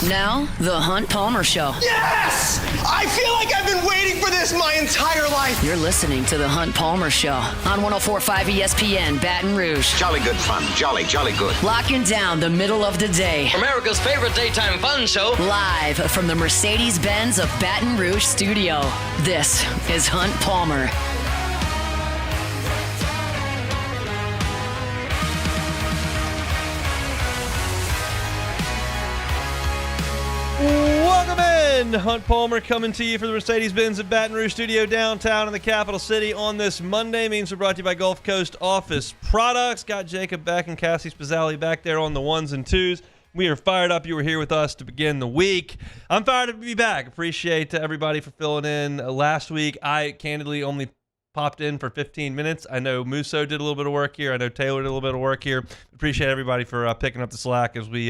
Now, The Hunt Palmer Show. Yes! I feel like I've been waiting for this my entire life. You're listening to The Hunt Palmer Show on 104.5 ESPN Baton Rouge. Jolly good fun. Jolly good. Locking down the middle of the day. America's favorite daytime fun show. Live from the Mercedes-Benz of Baton Rouge studio. This is Hunt Palmer. Welcome in. Hunt Palmer coming to you from the Mercedes-Benz at Baton Rouge studio downtown in the capital city on this Monday. Means we're brought to you by Gulf Coast Office Products. Got Jacob back and Cassie Spazzali back there on the ones and twos. We are fired up. You were here with us to begin the week. I'm fired up to be back. Appreciate everybody for filling in last week. I candidly only popped in for 15 minutes. I know Musso did a little bit of work here. I know Taylor did a little bit of work here. Appreciate everybody for picking up the slack as we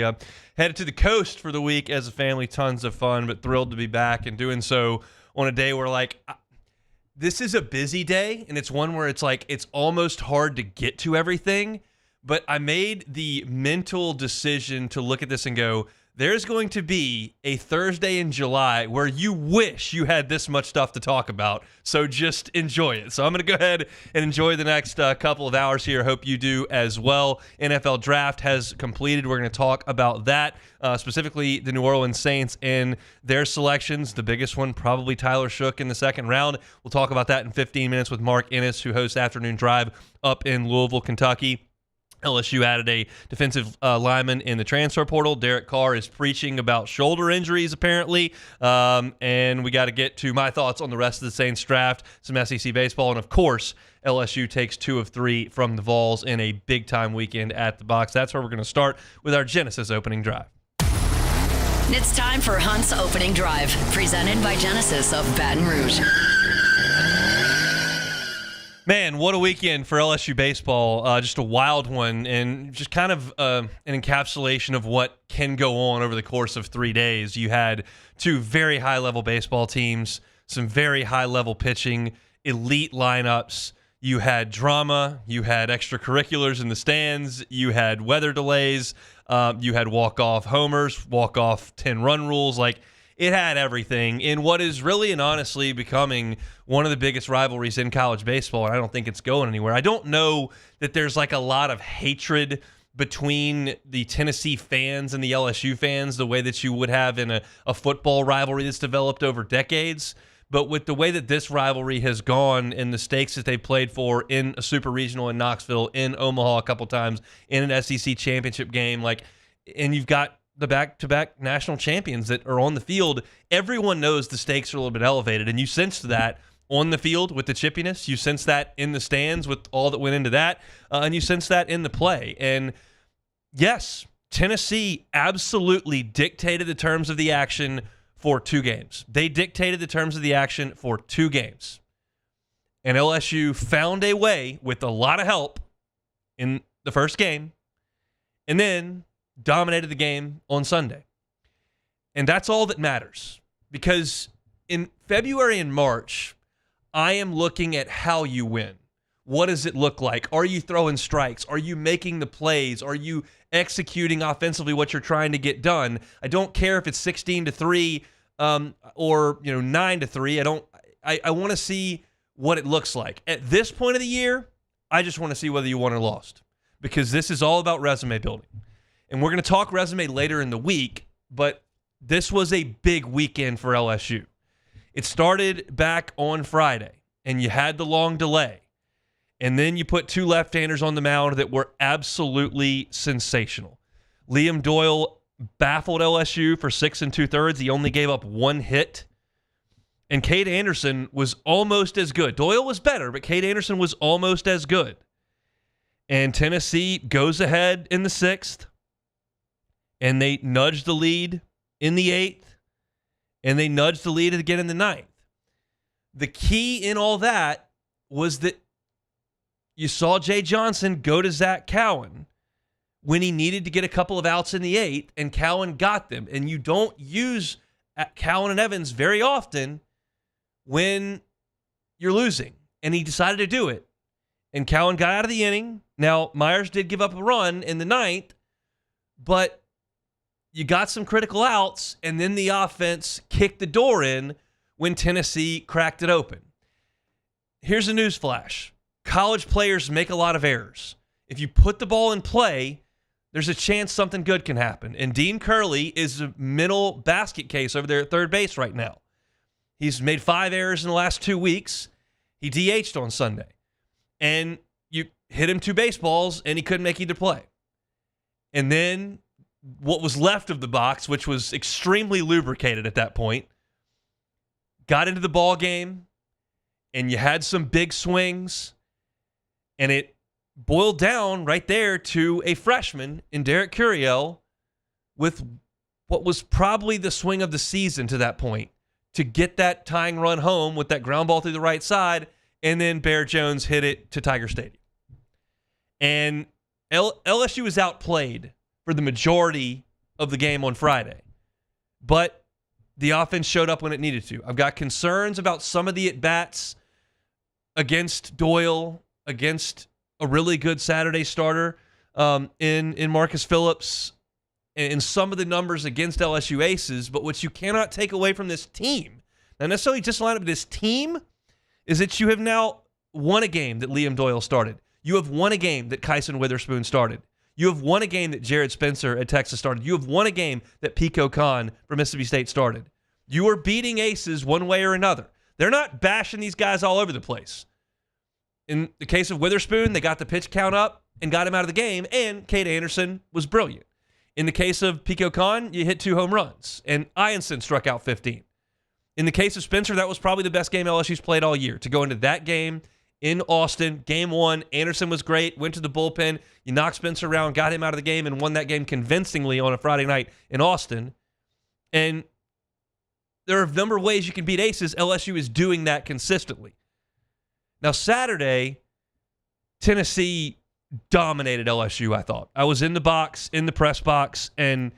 headed to the coast for the week as a family. Tons of fun, but thrilled to be back and doing so on a day where, this is a busy day, and it's one where it's almost hard to get to everything. But I made the mental decision to look at this and go, there's going to be a Thursday in July where you wish you had this much stuff to talk about, so just enjoy it. So I'm going to go ahead and enjoy the next couple of hours here. Hope you do as well. NFL Draft has completed. We're going to talk about that, specifically the New Orleans Saints and their selections. The biggest one, probably Tyler Shook in the second round. We'll talk about that in 15 minutes with Mark Ennis, who hosts Afternoon Drive up in Louisville, Kentucky. LSU added a defensive lineman in the transfer portal. Derek Carr is preaching about shoulder injuries, apparently. And we got to get to my thoughts on the rest of the Saints draft, some SEC baseball, and, of course, LSU takes 2 of 3 from the Vols in a big-time weekend at the Box. That's where we're going to start with our Genesis opening drive. It's time for Hunt's Opening Drive, presented by Genesis of Baton Rouge. Man, what a weekend for LSU baseball. Just a wild one, and just kind of an encapsulation of what can go on over the course of 3 days. You had 2 very high-level baseball teams, some very high-level pitching, elite lineups. You had drama. You had extracurriculars in the stands. You had weather delays. You had walk-off homers, walk-off 10-run rules. It had everything in what is really and honestly becoming one of the biggest rivalries in college baseball, and I don't think it's going anywhere. I don't know that there's a lot of hatred between the Tennessee fans and the LSU fans the way that you would have in a football rivalry that's developed over decades. But with the way that this rivalry has gone and the stakes that they played for in a super regional in Knoxville, in Omaha a couple times, in an SEC championship game, and you've got the back-to-back national champions that are on the field, everyone knows the stakes are a little bit elevated, and you sensed that on the field with the chippiness. You sense that in the stands with all that went into that, and you sense that in the play. And yes, Tennessee absolutely dictated the terms of the action for 2 games. They dictated the terms of the action for 2 games. And LSU found a way, with a lot of help, in the first game, and then dominated the game on Sunday. And that's all that matters. Because in February and March, I am looking at how you win. What does it look like? Are you throwing strikes? Are you making the plays? Are you executing offensively what you're trying to get done? I don't care if it's 16-3 or 9-3. I want to see what it looks like. At this point of the year, I just want to see whether you won or lost. Because this is all about resume building. And we're going to talk resume later in the week, but this was a big weekend for LSU. It started back on Friday, and you had the long delay. And then you put 2 left-handers on the mound that were absolutely sensational. Liam Doyle baffled LSU for 6 2/3. He only gave up 1 hit. And Cade Anderson was almost as good. Doyle was better, but Cade Anderson was almost as good. And Tennessee goes ahead in the 6th. And they nudged the lead in the 8th, and they nudged the lead again in the 9th. The key in all that was that you saw Jay Johnson go to Zach Cowan when he needed to get a couple of outs in the 8th, and Cowan got them. And you don't use Cowan and Evans very often when you're losing. And he decided to do it. And Cowan got out of the inning. Now, Myers did give up a run in the 9th, but you got some critical outs, and then the offense kicked the door in when Tennessee cracked it open. Here's a news flash. College players make a lot of errors. If you put the ball in play, there's a chance something good can happen. And Dean Curley is a mental basket case over there at third base right now. He's made 5 errors in the last 2 weeks. He DH'd on Sunday. And you hit him 2 baseballs, and he couldn't make either play. And then what was left of the box, which was extremely lubricated at that point, got into the ball game, and you had some big swings, and it boiled down right there to a freshman in Derek Curiel with what was probably the swing of the season to that point to get that tying run home with that ground ball through the right side, and then Bear Jones hit it to Tiger Stadium. And LSU was outplayed for the majority of the game on Friday, but the offense showed up when it needed to. I've got concerns about some of the at-bats against Doyle, against a really good Saturday starter in Marcus Phillips, and some of the numbers against LSU Aces. But what you cannot take away from this team, not necessarily just line up this team, is that you have now won a game that Liam Doyle started. You have won a game that Kyson Witherspoon started. You have won a game that Jared Spencer at Texas started. You have won a game that Pico Khan from Mississippi State started. You are beating Aces one way or another. They're not bashing these guys all over the place. In the case of Witherspoon, they got the pitch count up and got him out of the game, and Cade Anderson was brilliant. In the case of Pico Khan, you hit 2 home runs, and Ianson struck out 15. In the case of Spencer, that was probably the best game LSU's played all year. To go into that game in Austin, game 1, Anderson was great, went to the bullpen, you knocked Spencer around, got him out of the game, and won that game convincingly on a Friday night in Austin. And there are a number of ways you can beat Aces. LSU is doing that consistently. Now, Saturday, Tennessee dominated LSU, I thought. I was in the box, in the press box, and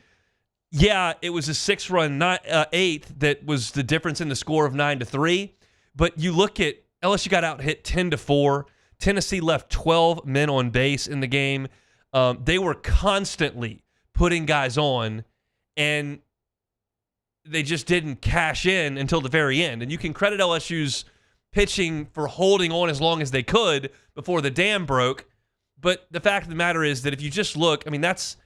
yeah, it was a 6-run, not 8th that was the difference in the score of 9-3. But you look at LSU got out hit 10-4. Tennessee left 12 men on base in the game. They were constantly putting guys on, and they just didn't cash in until the very end. And you can credit LSU's pitching for holding on as long as they could before the dam broke. But the fact of the matter is that if you just look, I mean, that's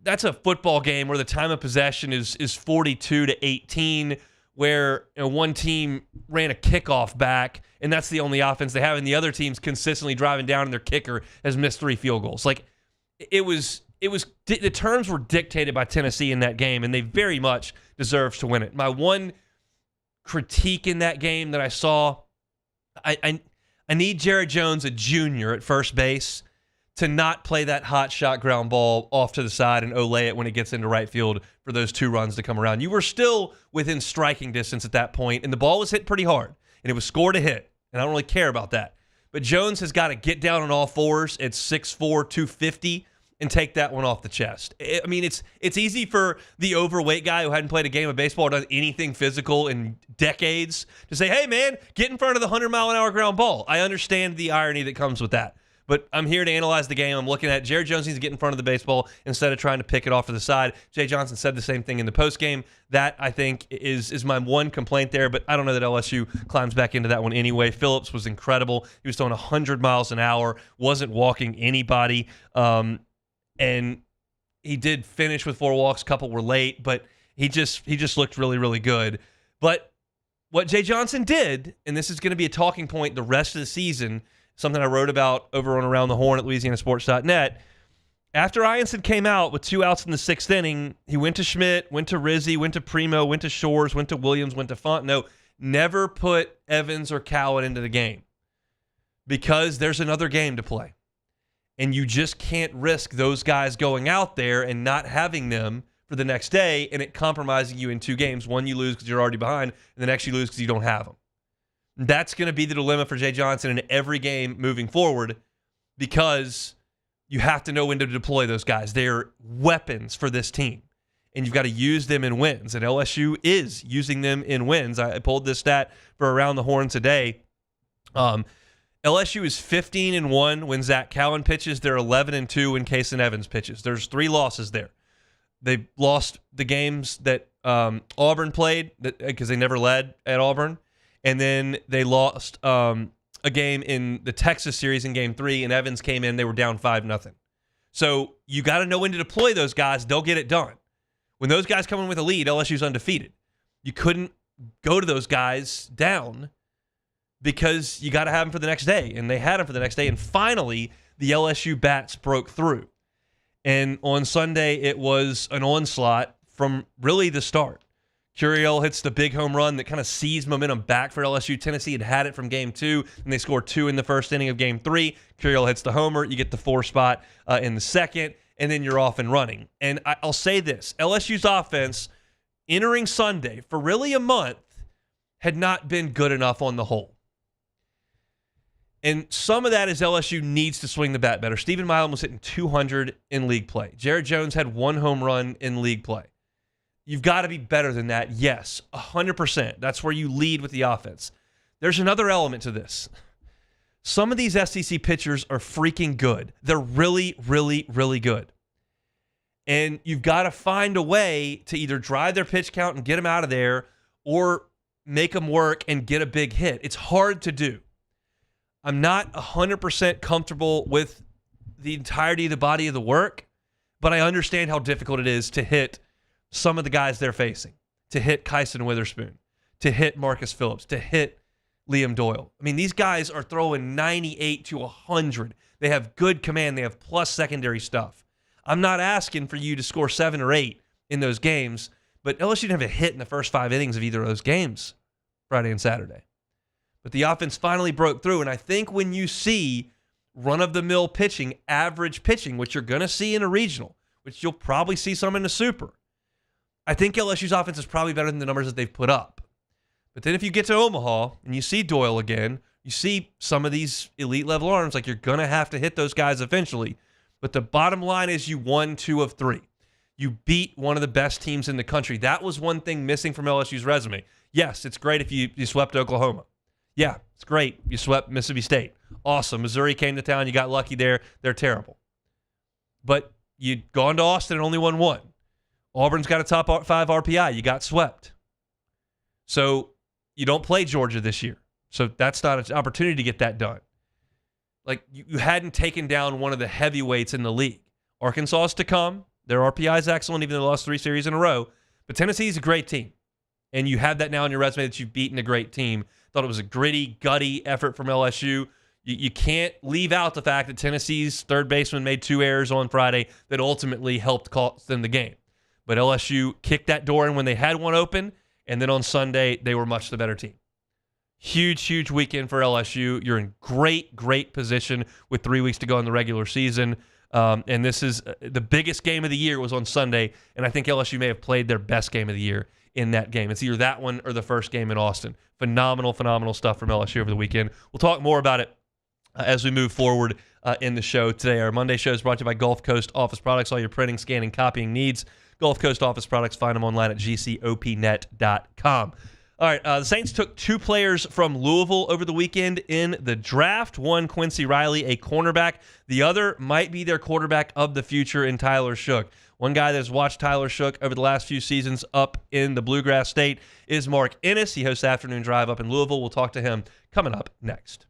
a football game where the time of possession is 42-18, where one team ran a kickoff back, and that's the only offense they have, and the other team's consistently driving down, and their kicker has missed 3 field goals. Like, the terms were dictated by Tennessee in that game, and they very much deserved to win it. My one critique in that game that I saw, I need Jared Jones, a junior at first base, to not play that hot shot ground ball off to the side and olay it when it gets into right field for those 2 runs to come around. You were still within striking distance at that point, and the ball was hit pretty hard, and it was scored a hit, and I don't really care about that. But Jones has got to get down on all fours at 6'4", 250, and take that one off the chest. I mean, it's easy for the overweight guy who hadn't played a game of baseball or done anything physical in decades to say, hey, man, get in front of the 100-mile-an-hour ground ball. I understand the irony that comes with that. But I'm here to analyze the game. I'm looking at Jared Jones needs to get in front of the baseball instead of trying to pick it off to the side. Jay Johnson said the same thing in the postgame. That, I think, is my one complaint there, but I don't know that LSU climbs back into that one anyway. Phillips was incredible. He was throwing 100 miles an hour, wasn't walking anybody, and he did finish with 4 walks. A couple were late, but he just looked really, really good. But what Jay Johnson did, and this is going to be a talking point the rest of the season, something I wrote about over on Around the Horn at LouisianaSports.net. After Ianson came out with 2 outs in the 6th inning, he went to Schmidt, went to Rizzi, went to Primo, went to Shores, went to Williams, went to Fontenot. Never put Evans or Cowan into the game because there's another game to play. And you just can't risk those guys going out there and not having them for the next day and it compromising you in 2 games. One, you lose because you're already behind, and the next you lose because you don't have them. That's going to be the dilemma for Jay Johnson in every game moving forward because you have to know when to deploy those guys. They're weapons for this team, and you've got to use them in wins, and LSU is using them in wins. I pulled this stat for Around the Horn today. LSU is 15-1 when Zach Cowan pitches. They're 11-2 when Kason Evans pitches. There's 3 losses there. They lost the games that Auburn played because they never led at Auburn. And then they lost a game in the Texas series in Game 3, and Evans came in. They were down 5-0. So you got to know when to deploy those guys. They'll get it done. When those guys come in with a lead, LSU's undefeated. You couldn't go to those guys down because you got to have them for the next day. And they had them for the next day. And finally, the LSU bats broke through. And on Sunday, it was an onslaught from really the start. Curiel hits the big home run that kind of seized momentum back for LSU. Tennessee had it from Game 2, and they scored 2 in the first inning of Game 3. Curiel hits the homer. You get the 4 spot in the second, and then you're off and running. And I'll say this. LSU's offense, entering Sunday for really a month, had not been good enough on the whole. And some of that is LSU needs to swing the bat better. Stephen Milam was hitting 200 in league play. Jared Jones had 1 home run in league play. You've got to be better than that. Yes, 100%. That's where you lead with the offense. There's another element to this. Some of these SEC pitchers are freaking good. They're really, really, really good. And you've got to find a way to either drive their pitch count and get them out of there or make them work and get a big hit. It's hard to do. I'm not 100% comfortable with the entirety of the body of the work, but I understand how difficult it is to hit some of the guys they're facing, to hit Kyson Witherspoon, to hit Marcus Phillips, to hit Liam Doyle. I mean, these guys are throwing 98 to 100. They have good command. They have plus secondary stuff. I'm not asking for you to score 7 or 8 in those games, but LSU didn't have a hit in the first 5 innings of either of those games, Friday and Saturday. But the offense finally broke through, and I think when you see run-of-the-mill pitching, average pitching, which you're going to see in a regional, which you'll probably see some in the super, I think LSU's offense is probably better than the numbers that they've put up. But then if you get to Omaha and you see Doyle again, you see some of these elite-level arms, like you're going to have to hit those guys eventually. But the bottom line is you won 2 of 3. You beat one of the best teams in the country. That was one thing missing from LSU's resume. Yes, it's great if you swept Oklahoma. Yeah, it's great. You swept Mississippi State. Awesome. Missouri came to town. You got lucky there. They're terrible. But you'd gone to Austin and only won 1. Auburn's got a top 5 RPI. You got swept. So you don't play Georgia this year. So that's not an opportunity to get that done. Like, you hadn't taken down one of the heavyweights in the league. Arkansas is to come. Their RPI is excellent, even though they lost 3 series in a row. But Tennessee's a great team. And you have that now on your resume that you've beaten a great team. Thought it was a gritty, gutty effort from LSU. You can't leave out the fact that Tennessee's third baseman made 2 errors on Friday that ultimately helped cost them the game. But LSU kicked that door in when they had one open, and then on Sunday, they were much the better team. Huge, huge weekend for LSU. You're in great, great position with 3 weeks to go in the regular season. And this is the biggest game of the year was on Sunday, and I think LSU may have played their best game of the year in that game. It's either that one or the first game in Austin. Phenomenal, phenomenal stuff from LSU over the weekend. We'll talk more about it as we move forward in the show today. Our Monday show is brought to you by Gulf Coast Office Products. All your printing, scanning, copying needs. Gulf Coast Office Products. Find them online at gcopnet.com. All right, the Saints took 2 players from Louisville over the weekend in the draft. One, Quincy Riley, a cornerback. The other might be their quarterback of the future in Tyler Shook. One guy that's watched Tyler Shook over the last few seasons up in the Bluegrass State is Mark Ennis. He hosts Afternoon Drive up in Louisville. We'll talk to him coming up next.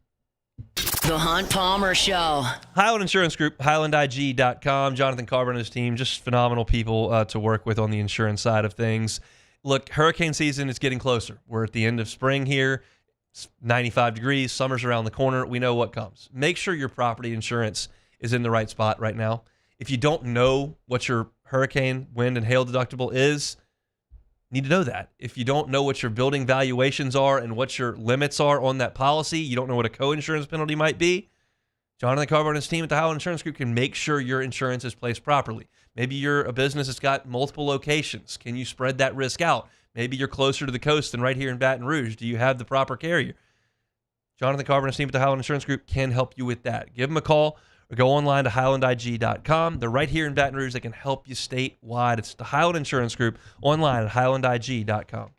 The Hunt Palmer Show. Highland Insurance Group, HighlandIG.com. Jonathan Carr and his team, just phenomenal people to work with on the insurance side of things. Look, hurricane season is getting closer. We're at the end of spring here. It's 95 degrees. Summer's around the corner. We know what comes. Make sure your property insurance is in the right spot right now. If you don't know what your hurricane, wind, and hail deductible is, you need to know that. If you don't know what your building valuations are and what your limits are on that policy, you don't know what a co-insurance penalty might be, Jonathan Carver and his team at the Highland Insurance Group can make sure your insurance is placed properly. Maybe you're a business that's got multiple locations. Can you spread that risk out? Maybe you're closer to the coast than right here in Baton Rouge. Do you have the proper carrier? Jonathan Carver and his team at the Highland Insurance Group can help you with that. Give them a call or go online to HighlandIG.com. They're right here in Baton Rouge. They can help you statewide. It's the Highland Insurance Group online at HighlandIG.com.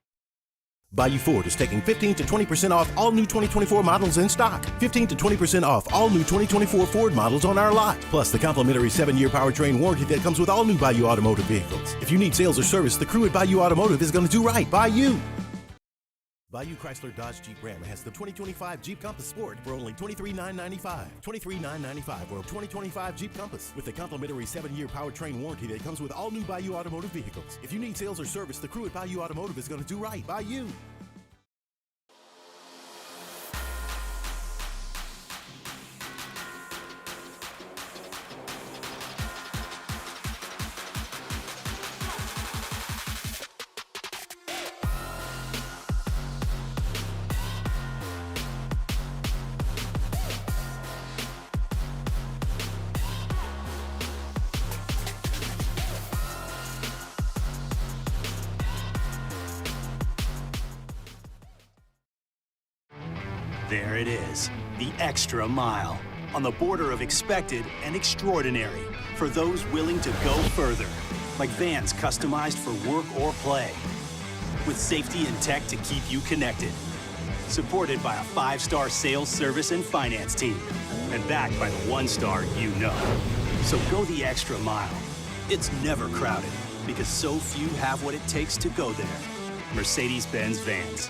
Bayou Ford is taking 15 to 20% off all new 2024 models in stock. 15 to 20% off all new 2024 Ford models on our lot. Plus the complimentary 7-year powertrain warranty that comes with all new Bayou Automotive vehicles. If you need sales or service, the crew at Bayou Automotive is going to do right by you. Bayou Chrysler Dodge Jeep Ram has the 2025 Jeep Compass Sport for only $23,995. $23,995 or 2025 Jeep Compass with a complimentary 7-year powertrain warranty that comes with all new Bayou Automotive vehicles. If you need sales or service, the crew at Bayou Automotive is going to do right by you. There it is, the extra mile, on the border of expected and extraordinary for those willing to go further, like vans customized for work or play, with safety and tech to keep you connected, supported by a 5-star sales, service, and finance team, and backed by the 1-star you know. So go the extra mile. It's never crowded, because so few have what it takes to go there. Mercedes-Benz Vans.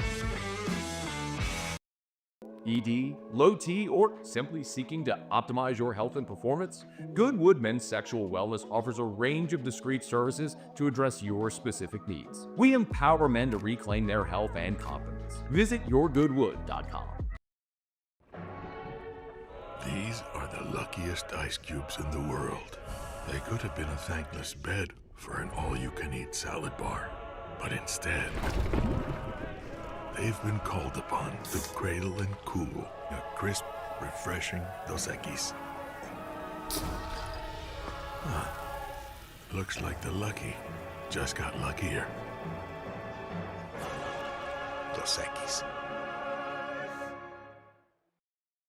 ED, low T, or simply seeking to optimize your health and performance? Goodwood Men's Sexual Wellness offers a range of discreet services to address your specific needs. We empower men to reclaim their health and confidence. Visit yourgoodwood.com. These are the luckiest ice cubes in the world. They could have been a thankless bed for an all-you-can-eat salad bar, but instead, they've been called upon to cradle and cool a crisp, refreshing Dos Equis. Looks like the lucky just got luckier. Dos Equis.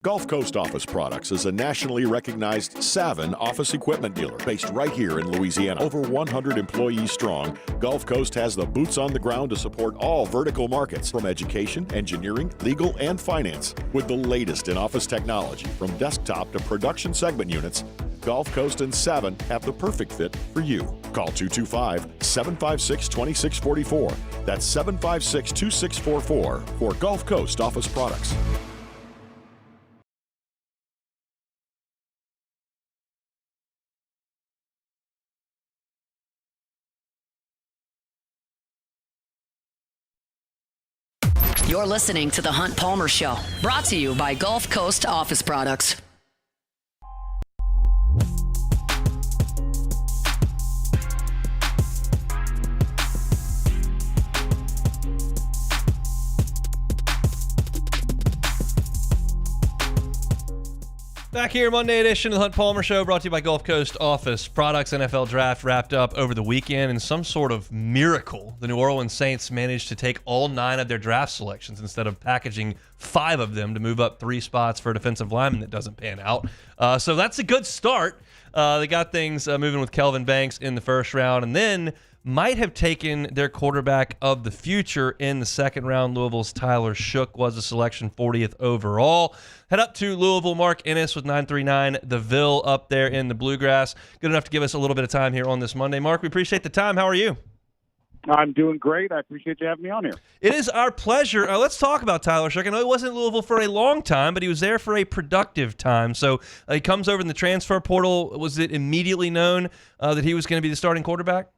Gulf Coast Office Products is a nationally recognized Savin office equipment dealer based right here in Louisiana. Over 100 employees strong, Gulf Coast has the boots on the ground to support all vertical markets from education, engineering, legal, and finance. With the latest in office technology from desktop to production segment units, Gulf Coast and Savin have the perfect fit for you. Call 225-756-2644. That's 756-2644 for Gulf Coast Office Products. You're listening to The Hunt Palmer Show, brought to you by Gulf Coast Office Products. Back here, Monday edition of the Hunt Palmer Show, brought to you by Gulf Coast Office Products. NFL Draft wrapped up over the weekend. In some sort of miracle, the New Orleans Saints managed to take all 9 of their draft selections instead of packaging 5 of them to move up 3 spots for a defensive lineman that doesn't pan out. So that's a good start. They got things moving with Kelvin Banks in the first round, and then might have taken their quarterback of the future in the second round. Louisville's Tyler Shook was a selection, 40th overall. Head up to Louisville. Mark Ennis with 939, the Ville up there in the Bluegrass. Good enough to give us a little bit of time here on this Monday. Mark, we appreciate the time. How are you? I'm doing great. I appreciate you having me on here. It is our pleasure. Let's talk about Tyler Shook. I know he wasn't in Louisville for a long time, but he was there for a productive time. So he comes over in the transfer portal. Was it immediately known that he was going to be the starting quarterback?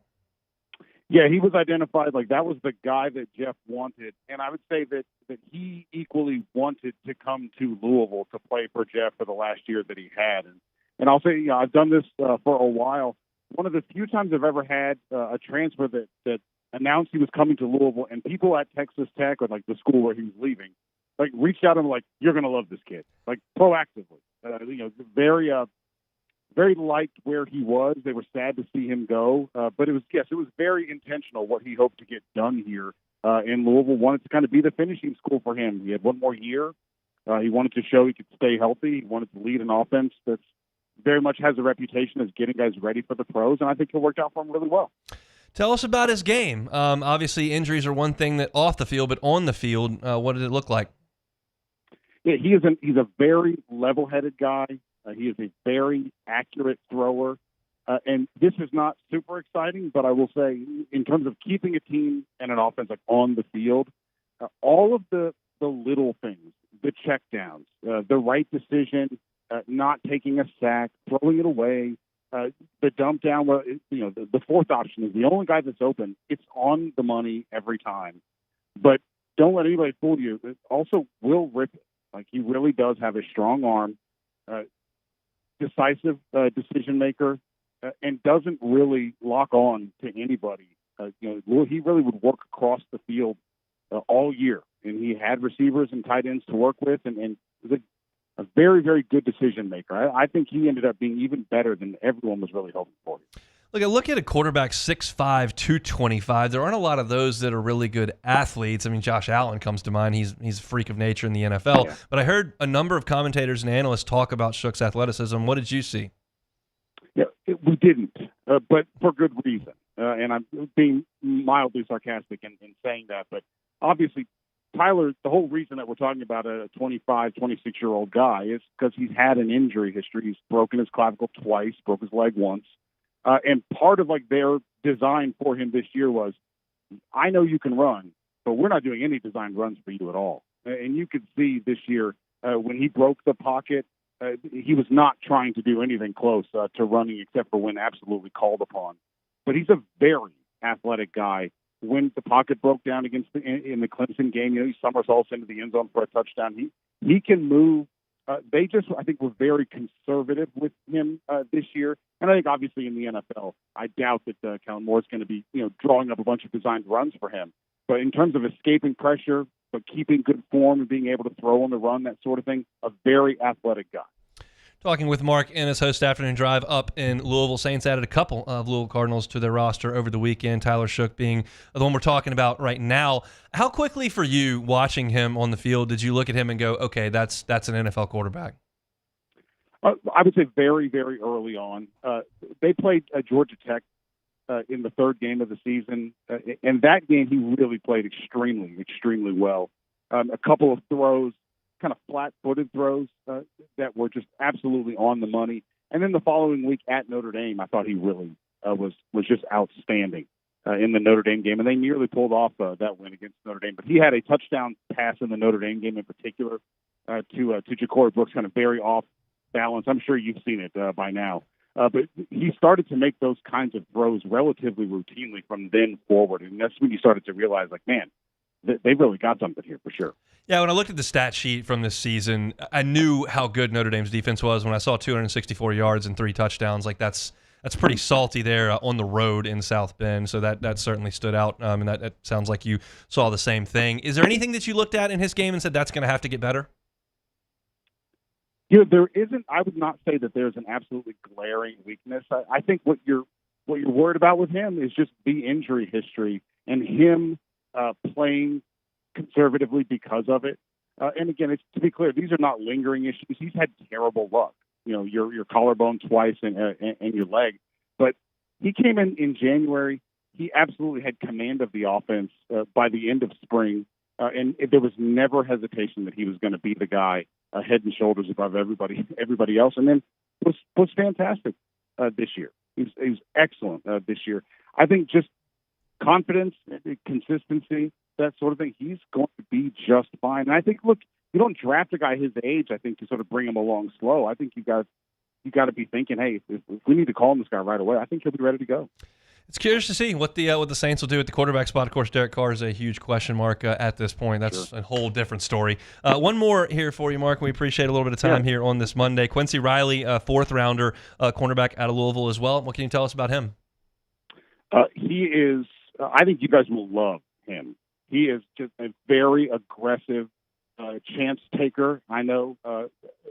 Yeah, he was identified like that was the guy that Jeff wanted. And I would say that he equally wanted to come to Louisville to play for Jeff for the last year that he had. And I'll say, I've done this for a while. One of the few times I've ever had a transfer that announced he was coming to Louisville, and people at Texas Tech or like the school where he was leaving, like reached out and were like, "You're going to love this kid," like proactively. Very liked where he was. They were sad to see him go, but it was very intentional what he hoped to get done here in Louisville. Wanted to kind of be the finishing school for him. He had one more year. He wanted to show he could stay healthy. He wanted to lead an offense that's very much has a reputation as getting guys ready for the pros, and I think it worked out for him really well. Tell us about his game. Obviously, injuries are one thing that off the field, but on the field, what did it look like? Yeah, he's a very level-headed guy. He is a very accurate thrower. And this is not super exciting, but I will say in terms of keeping a team and an offense like on the field, all of the little things, the checkdowns, the right decision, not taking a sack, throwing it away, the dump down, the fourth option is the only guy that's open. It's on the money every time. But don't let anybody fool you. Also, Will rip it. Like, he really does have a strong arm, decisive decision maker, and doesn't really lock on to anybody. He really would work across the field all year, and he had receivers and tight ends to work with, and was a very, very good decision maker. I think he ended up being even better than everyone was really hoping for. Look at a quarterback 6'5", 225. There aren't a lot of those that are really good athletes. I mean, Josh Allen comes to mind. He's a freak of nature in the NFL. Yeah. But I heard a number of commentators and analysts talk about Shook's athleticism. What did you see? Yeah, we didn't, but for good reason. And I'm being mildly sarcastic in saying that. But obviously, Tyler, the whole reason that we're talking about a 25, 26-year-old guy is because he's had an injury history. He's broken his clavicle twice, broke his leg once. And part of their design for him this year was, I know you can run, but we're not doing any designed runs for you at all. And you could see this year when he broke the pocket, he was not trying to do anything close to running except for when absolutely called upon. But he's a very athletic guy. When the pocket broke down in the Clemson game, he somersaults into the end zone for a touchdown. He can move. They just, I think, were very conservative with him this year. And I think, obviously, in the NFL, I doubt that Kellen Moore's going to be, drawing up a bunch of designed runs for him. But in terms of escaping pressure, but keeping good form and being able to throw on the run, that sort of thing, a very athletic guy. Talking with Mark Ennis, host Afternoon Drive up in Louisville. Saints added a couple of Louisville Cardinals to their roster over the weekend, Tyler Shook being the one we're talking about right now. How quickly for you, watching him on the field, did you look at him and go, okay, that's an NFL quarterback? I would say very, very early on. They played Georgia Tech in the third game of the season. And that game, he really played extremely, extremely well. A couple of throws, kind of flat-footed throws that were just absolutely on the money. And then the following week at Notre Dame, I thought he really was just outstanding in the Notre Dame game. And they nearly pulled off that win against Notre Dame. But he had a touchdown pass in the Notre Dame game in particular to Ja'Cory Brooks, kind of very off balance. I'm sure you've seen it by now. But he started to make those kinds of throws relatively routinely from then forward. And that's when you started to realize, man, they really got something here for sure. Yeah, when I looked at the stat sheet from this season, I knew how good Notre Dame's defense was. When I saw 264 yards and 3 touchdowns, that's pretty salty there on the road in South Bend. So that certainly stood out, and that sounds like you saw the same thing. Is there anything that you looked at in his game and said that's going to have to get better? There isn't. I would not say that there's an absolutely glaring weakness. I think what you're worried about with him is just the injury history and him playing conservatively because of it. And again, it's to be clear, these are not lingering issues. He's had terrible luck. Your collarbone twice and your leg. But he came in January. He absolutely had command of the offense by the end of spring. And there was never hesitation that he was going to be the guy head and shoulders above everybody else. And then was fantastic this year. He was excellent this year. I think just confidence, consistency, that sort of thing, he's going to be just fine. And I think, look, you don't draft a guy his age, I think, to sort of bring him along slow. I think you got to be thinking, hey, if we need to call him this guy right away, I think he'll be ready to go. It's curious to see what the Saints will do at the quarterback spot. Of course, Derek Carr is a huge question mark at this point. That's a whole different story. One more here for you, Mark. We appreciate a little bit of time here on this Monday. Quincy Riley, fourth-rounder cornerback out of Louisville as well. What can you tell us about him? He is I think you guys will love him. He is just a very aggressive chance taker. I know a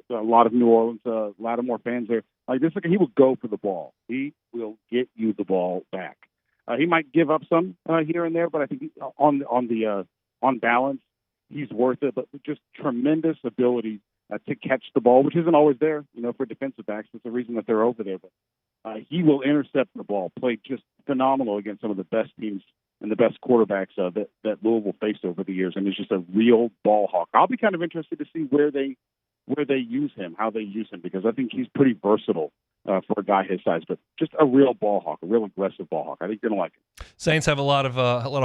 lot of New Orleans, Lattimore fans there. Like this, he will go for the ball. He will get you the ball back. He might give up some here and there, but I think on balance, he's worth it. But just tremendous ability to catch the ball, which isn't always there, for defensive backs. It's the reason that they're over there. But He will intercept the ball, played just phenomenal against some of the best teams and the best quarterbacks that Louisville faced over the years, and is just a real ball hawk. I'll be kind of interested to see where they use him, how they use him, because I think he's pretty versatile for a guy his size, but just a real ball hawk, a real aggressive ball hawk. I think you're going to like it. Saints have a lot of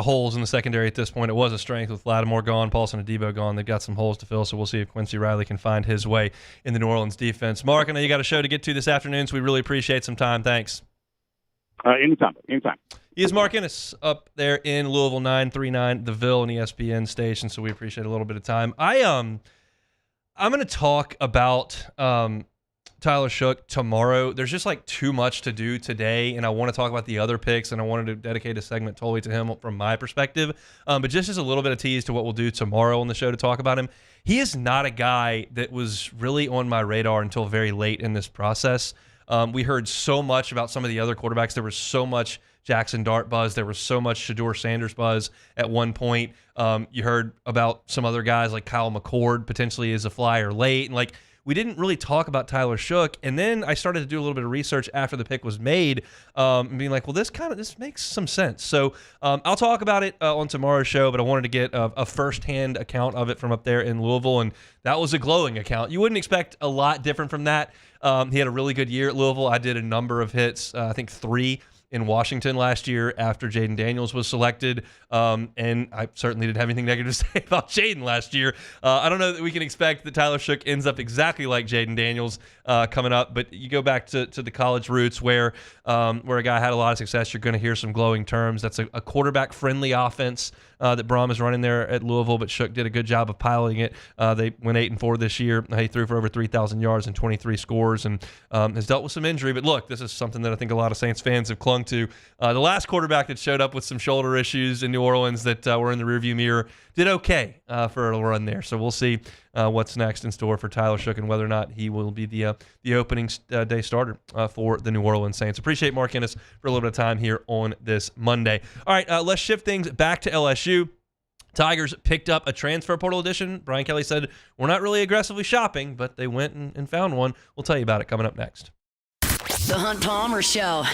holes in the secondary at this point. It was a strength with Lattimore gone, Paulson and Debo gone. They've got some holes to fill, so we'll see if Quincy Riley can find his way in the New Orleans defense. Mark, I know you got a show to get to this afternoon, so we really appreciate some time. Thanks. Anytime. He is Mark Ennis up there in Louisville, 939 The Ville and ESPN station, so we appreciate a little bit of time. I'm going to talk about Tyler Shough tomorrow. There's just like too much to do today, and I want to talk about the other picks, and I wanted to dedicate a segment totally to him from my perspective. But just as a little bit of tease to what we'll do tomorrow on the show to talk about him, he is not a guy that was really on my radar until very late in this process. We heard so much about some of the other quarterbacks. There was so much Jackson Dart buzz. There was so much Shedeur Sanders buzz at one point. You heard about some other guys like Kyle McCord potentially as a flyer late. And we didn't really talk about Tyler Shough. And then I started to do a little bit of research after the pick was made, and being like, well, this makes some sense. So I'll talk about it on tomorrow's show, but I wanted to get a firsthand account of it from up there in Louisville, and that was a glowing account. You wouldn't expect a lot different from that. He had a really good year at Louisville. I did a number of hits, I think 3 in Washington last year after Jaden Daniels was selected, and I certainly didn't have anything negative to say about Jaden last year. I don't know that we can expect that Tyler Shough ends up exactly like Jaden Daniels coming up, but you go back to the college roots where a guy had a lot of success, you're going to hear some glowing terms. That's a quarterback-friendly offense that Brom is running there at Louisville, but Shough did a good job of piloting it. They went 8-4 this year. He threw for over 3,000 yards and 23 scores, and has dealt with some injury. But look, this is something that I think a lot of Saints fans have clung to. The last quarterback that showed up with some shoulder issues in New Orleans that were in the rearview mirror did okay for a run there. So we'll see what's next in store for Tyler Shough and whether or not he will be the opening day starter for the New Orleans Saints. Appreciate Mark Ennis for a little bit of time here on this Monday. All right, let's shift things back to LSU. Tigers picked up a transfer portal edition. Brian Kelly said, we're not really aggressively shopping, but they went and found one. We'll tell you about it coming up next. The Hunt Palmer Show.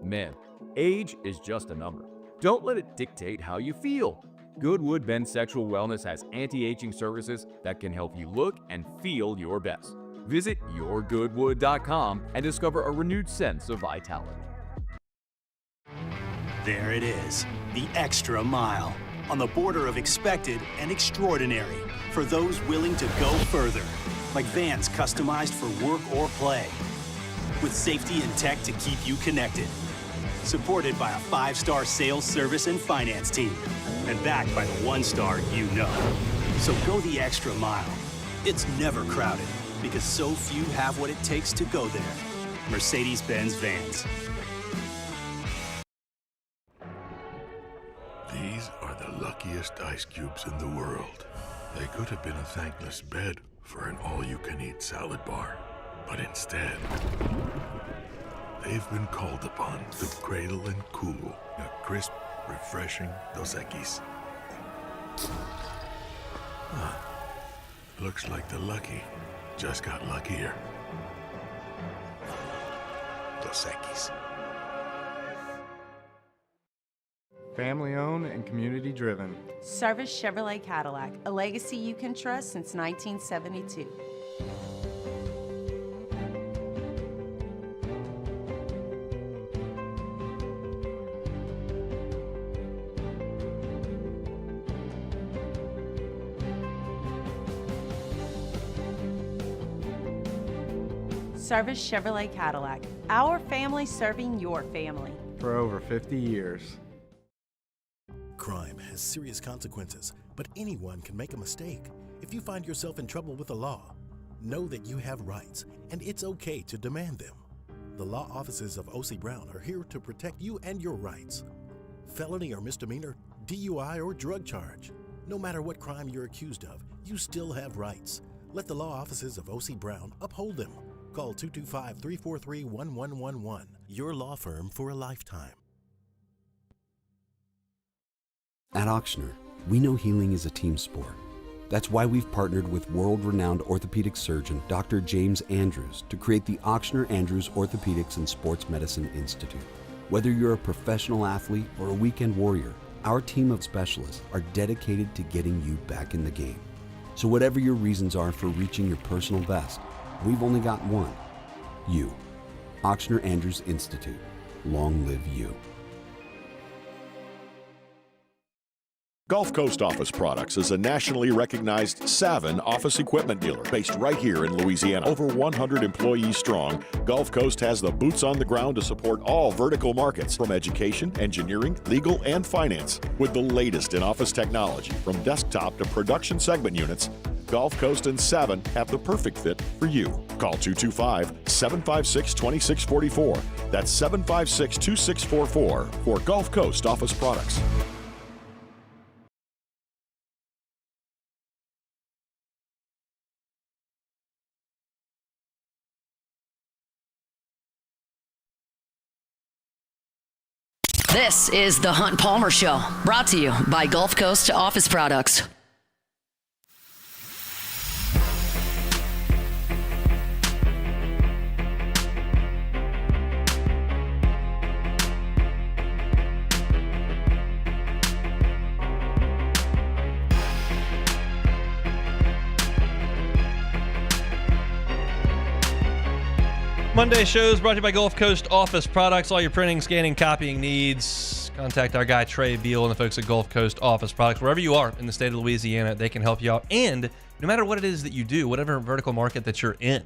Man, age is just a number. Don't let it dictate how you feel. Goodwood Men's Sexual Wellness has anti-aging services that can help you look and feel your best. Visit yourgoodwood.com and discover a renewed sense of vitality. There it is, the extra mile, on the border of expected and extraordinary, for those willing to go further, like vans customized for work or play, with safety and tech to keep you connected. Supported by a 5-star sales, service, and finance team. And backed by the 1-star you know. So go the extra mile. It's never crowded, because so few have what it takes to go there. Mercedes-Benz Vans. These are the luckiest ice cubes in the world. They could have been a thankless bed for an all-you-can-eat salad bar. But instead, they've been called upon to cradle and cool a crisp, refreshing Dos Equis. Looks like the lucky just got luckier. Dos Equis. Family owned and community driven. Service Chevrolet Cadillac, a legacy you can trust since 1972. Service Chevrolet Cadillac, our family serving your family. For over 50 years. Crime has serious consequences, but anyone can make a mistake. If you find yourself in trouble with the law, Know that you have rights, and it's okay to demand them. The law offices of O.C. Brown are here to protect you and your rights. Felony or misdemeanor, DUI or drug charge. No matter what crime you're accused of, you still have rights. Let the law offices of O.C. Brown uphold them. Call 225-343-1111. Your law firm for a lifetime. At Auctioner, we know healing is a team sport. That's why we've partnered with world-renowned orthopedic surgeon Dr. James Andrews to create the Auctioner Andrews Orthopedics and Sports Medicine Institute. Whether you're a professional athlete or a weekend warrior, our team of specialists are dedicated to getting you back in the game. So whatever your reasons are for reaching your personal best, we've only got one: you. Auctioner Andrews Institute. Long live you. Gulf Coast Office Products is a nationally recognized Savin office equipment dealer based right here in Louisiana. Over 100 employees strong, Gulf Coast has the boots on the ground to support all vertical markets from education, engineering, legal, and finance. With the latest in office technology from desktop to production segment units, Gulf Coast and Savin have the perfect fit for you. Call 225-756-2644. That's 756-2644 for Gulf Coast Office Products. This is the Hunt Palmer Show, brought to you by Gulf Coast Office Products. Monday shows brought to you by Gulf Coast Office Products. All your printing, scanning, copying needs. Contact our guy Trey Beal and the folks at Gulf Coast Office Products. Wherever you are in the state of Louisiana, they can help you out. And no matter what it is that you do, whatever vertical market that you're in,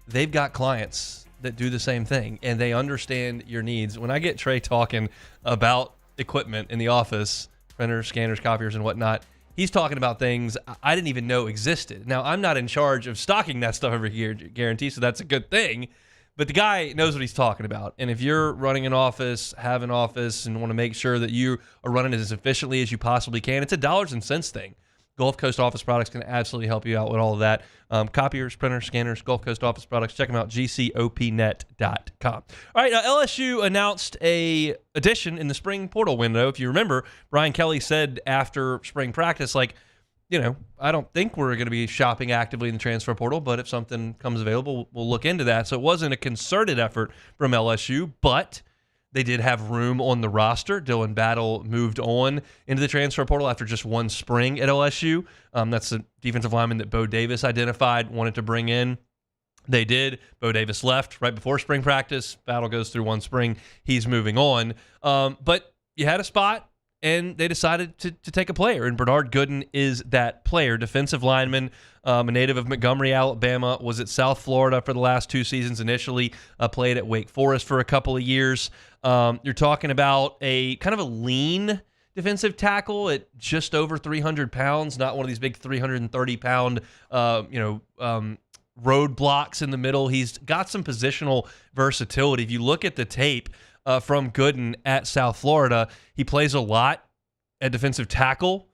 they've got clients that do the same thing, and they understand your needs. When I get Trey talking about equipment in the office, printers, scanners, copiers, and whatnot, he's talking about things I didn't even know existed. Now, I'm not in charge of stocking that stuff over here, guarantee, so that's a good thing. But the guy knows what he's talking about. And if you're running an office, have an office, and want to make sure that you are running it as efficiently as you possibly can, it's a dollars and cents thing. Gulf Coast Office Products can absolutely help you out with all of that. Copiers, printers, scanners, Gulf Coast Office Products. Check them out, gcopnet.com. All right, LSU announced a addition in the spring portal window. If you remember, Brian Kelly said after spring practice, I don't think we're going to be shopping actively in the transfer portal, but if something comes available, we'll look into that. So it wasn't a concerted effort from LSU, but they did have room on the roster. Dylan Battle moved on into the transfer portal after just one spring at LSU. That's the defensive lineman that Bo Davis identified, wanted to bring in. They did. Bo Davis left right before spring practice. Battle goes through one spring. He's moving on. But you had a spot, and they decided to take a player, and Bernard Gooden is that player. Defensive lineman, a native of Montgomery, Alabama, was at South Florida for the last 2 seasons initially, played at Wake Forest for a couple of years. You're talking about a kind of a lean defensive tackle at just over 300 pounds, not one of these big 330-pound, roadblocks in the middle. He's got some positional versatility. If you look at the tape, from Gooden at South Florida, he plays a lot at defensive tackle.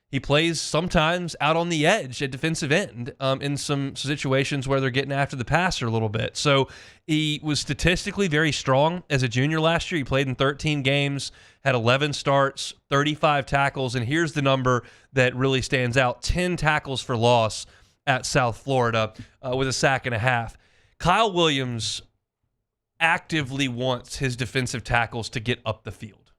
He plays sometimes out on the edge at defensive end in some situations where they're getting after the passer a little bit. So he was statistically very strong as a junior last year. He played in 13 games, had 11 starts, 35 tackles, and here's the number that really stands out: 10 tackles for loss at South Florida with a sack and a half. Kyle Williams actively wants his defensive tackles to get up the field.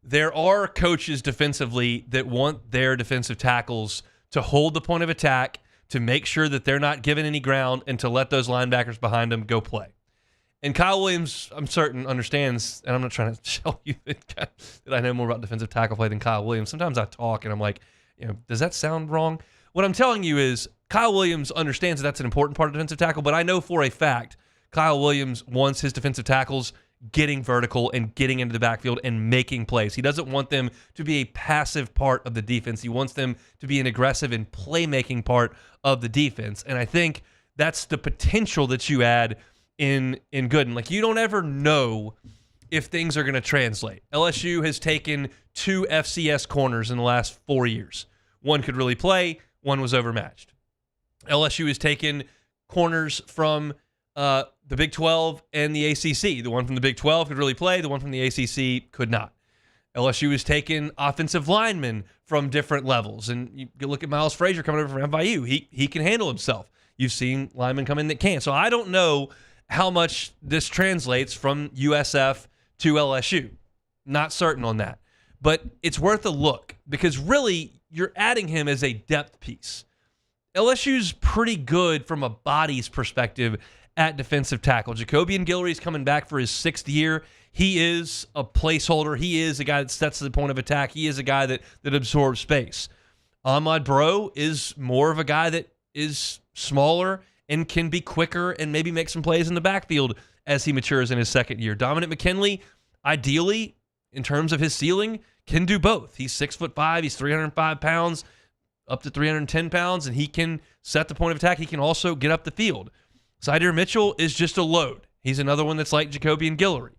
There are coaches defensively that want their defensive tackles to hold the point of attack, to make sure that they're not given any ground, and to let those linebackers behind them go play. And Kyle Williams, I'm certain, understands, and I'm not trying to show you that I know more about defensive tackle play than Kyle Williams. Sometimes I talk and I'm like, does that sound wrong? What I'm telling you is Kyle Williams understands that that's an important part of defensive tackle, but I know for a fact Kyle Williams wants his defensive tackles getting vertical and getting into the backfield and making plays. He doesn't want them to be a passive part of the defense. He wants them to be an aggressive and playmaking part of the defense. And I think That's the potential that you add in Gooden. Like, you don't ever know if things are going to translate. LSU has taken 2 FCS corners in the last 4 years. One could really play, one was overmatched. LSU has taken corners from the Big 12 and the ACC. The one from the Big 12 could really play, the one from the ACC could not. LSU has taken offensive linemen from different levels. And you look at Miles Frazier coming over from FIU. He can handle himself. You've seen linemen come in that can't. So I don't know how much this translates from USF to LSU. Not certain on that. But it's worth a look because really you're adding him as a depth piece. LSU's pretty good from a bodies perspective at defensive tackle. Jacobian Guillory's coming back for his 6th year. He is a placeholder. He is a guy that sets the point of attack. He is a guy that absorbs space. Ahmad Bro is more of a guy that is smaller and can be quicker and maybe make some plays in the backfield as he matures in his 2nd year. Dominic McKinley, ideally, in terms of his ceiling, can do both. He's 6'5", he's 305 pounds, up to 310 pounds, and he can set the point of attack. He can also get up the field. Sydir Mitchell is just a load. He's another one that's like Jacobian Guillory.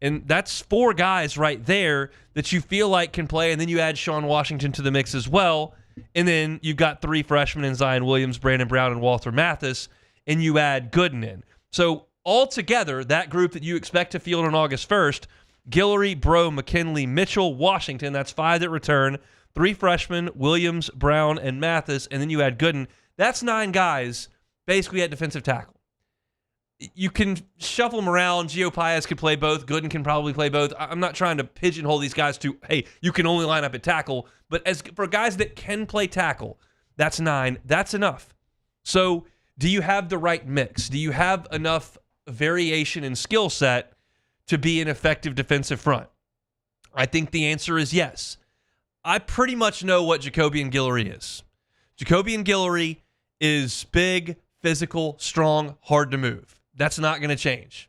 And that's 4 guys right there that you feel like can play, and then you add Sean Washington to the mix as well, and then you've got 3 freshmen in Zion Williams, Brandon Brown, and Walter Mathis, and you add Gooden in. So altogether, that group that you expect to field on August 1st, Guillory, Bro, McKinley, Mitchell, Washington, that's 5 that return, 3 freshmen, Williams, Brown, and Mathis, and then you add Gooden. That's 9 guys basically at defensive tackle. You can shuffle them around. Gio Paez could play both. Gooden can probably play both. I'm not trying to pigeonhole these guys to, hey, you can only line up at tackle. But as for guys that can play tackle, that's 9. That's enough. So do you have the right mix? Do you have enough variation in skill set to be an effective defensive front? I think the answer is yes. I pretty much know what Jacobian Guillory is. Jacobian Guillory is big, physical, strong, hard to move. That's not going to change.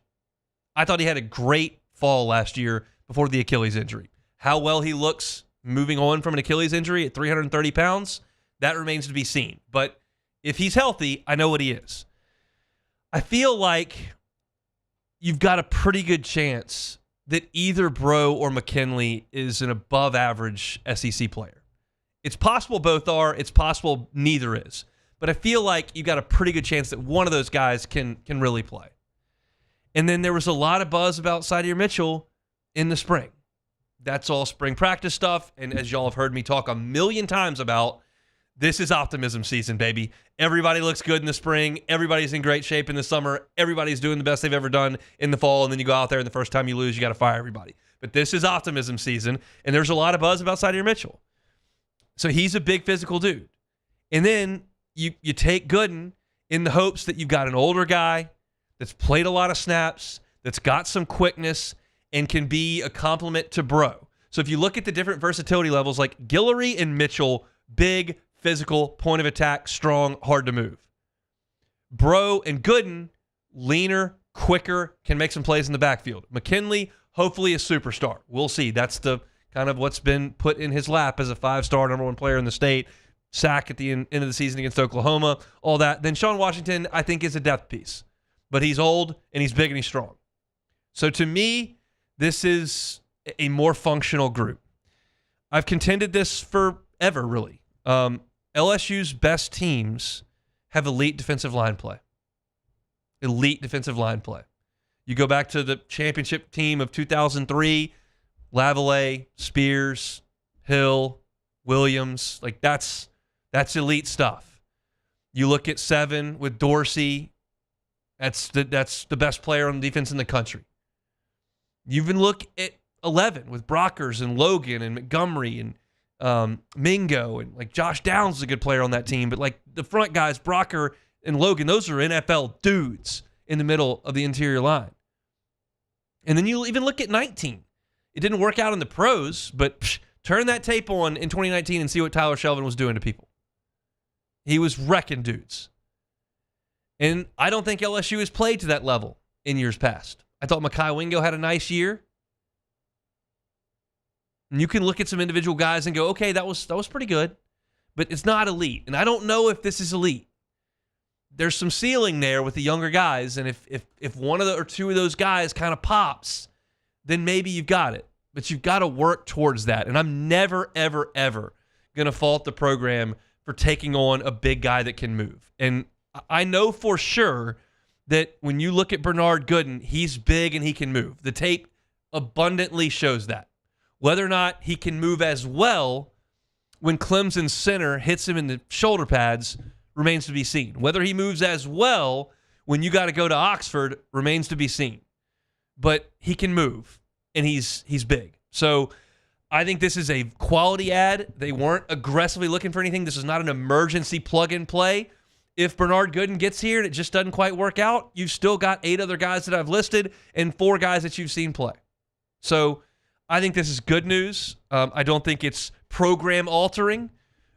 I thought he had a great fall last year before the Achilles injury. How well he looks moving on from an Achilles injury at 330 pounds, that remains to be seen. But if he's healthy, I know what he is. I feel like you've got a pretty good chance that either Bro or McKinley is an above-average SEC player. It's possible both are. It's possible neither is. But I feel like you've got a pretty good chance that one of those guys can really play. And then there was a lot of buzz about Sydir Mitchell in the spring. That's all spring practice stuff. And as y'all have heard me talk a million times about, this is optimism season, baby. Everybody looks good in the spring. Everybody's in great shape in the summer. Everybody's doing the best they've ever done in the fall. And then you go out there and the first time you lose, you got to fire everybody. But this is optimism season. And there's a lot of buzz about Sydir Mitchell. So he's a big physical dude. And then you take Gooden in the hopes that you've got an older guy that's played a lot of snaps, that's got some quickness, and can be a complement to Bro. So if you look at the different versatility levels, like Guillory and Mitchell, big, physical, point of attack, strong, hard to move. Bro and Gooden, leaner, quicker, can make some plays in the backfield. McKinley, hopefully a superstar. We'll see. That's the kind of what's been put in his lap as a 5-star number 1 player in the state. Sack at the end of the season against Oklahoma, all that. Then Sean Washington, I think, is a depth piece. But he's old, and he's big, and he's strong. So to me, this is a more functional group. I've contended this forever, really. LSU's best teams have elite defensive line play. Elite defensive line play. You go back to the championship team of 2003, Lavallee, Spears, Hill, Williams. Like, that's elite stuff. You look at 7 with Dorsey. That's the best player on defense in the country. You even look at 11 with Brockers and Logan and Montgomery and Mingo, and like Josh Downs is a good player on that team. But like the front guys, Brocker and Logan, those are NFL dudes in the middle of the interior line. And then you even look at 19. It didn't work out in the pros, but turn that tape on in 2019 and see what Tyler Shelvin was doing to people. He was wrecking dudes. And I don't think LSU has played to that level in years past. I thought Mekhi Wingo had a nice year. And you can look at some individual guys and go, okay, that was pretty good, but it's not elite. And I don't know if this is elite. there's some ceiling there with the younger guys, and if one of the or two of those guys kind of pops, then maybe you've got it. But you've got to work towards that. And I'm never, ever, ever going to fault the program for taking on a big guy that can move. And I know for sure that when you look at Bernard Gooden, he's big and he can move. The tape abundantly shows that. Whether or not he can move as well when Clemson's center hits him in the shoulder pads remains to be seen. Whether he moves as well when you got to go to Oxford remains to be seen. But he can move, and he's big. So I think this is a quality ad. They weren't aggressively looking for anything. This is not an emergency plug-and-play. If Bernard Gooden gets here and it just doesn't quite work out, you've still got 8 other guys that I've listed and 4 guys that you've seen play. So I think this is good news. I don't think it's program-altering,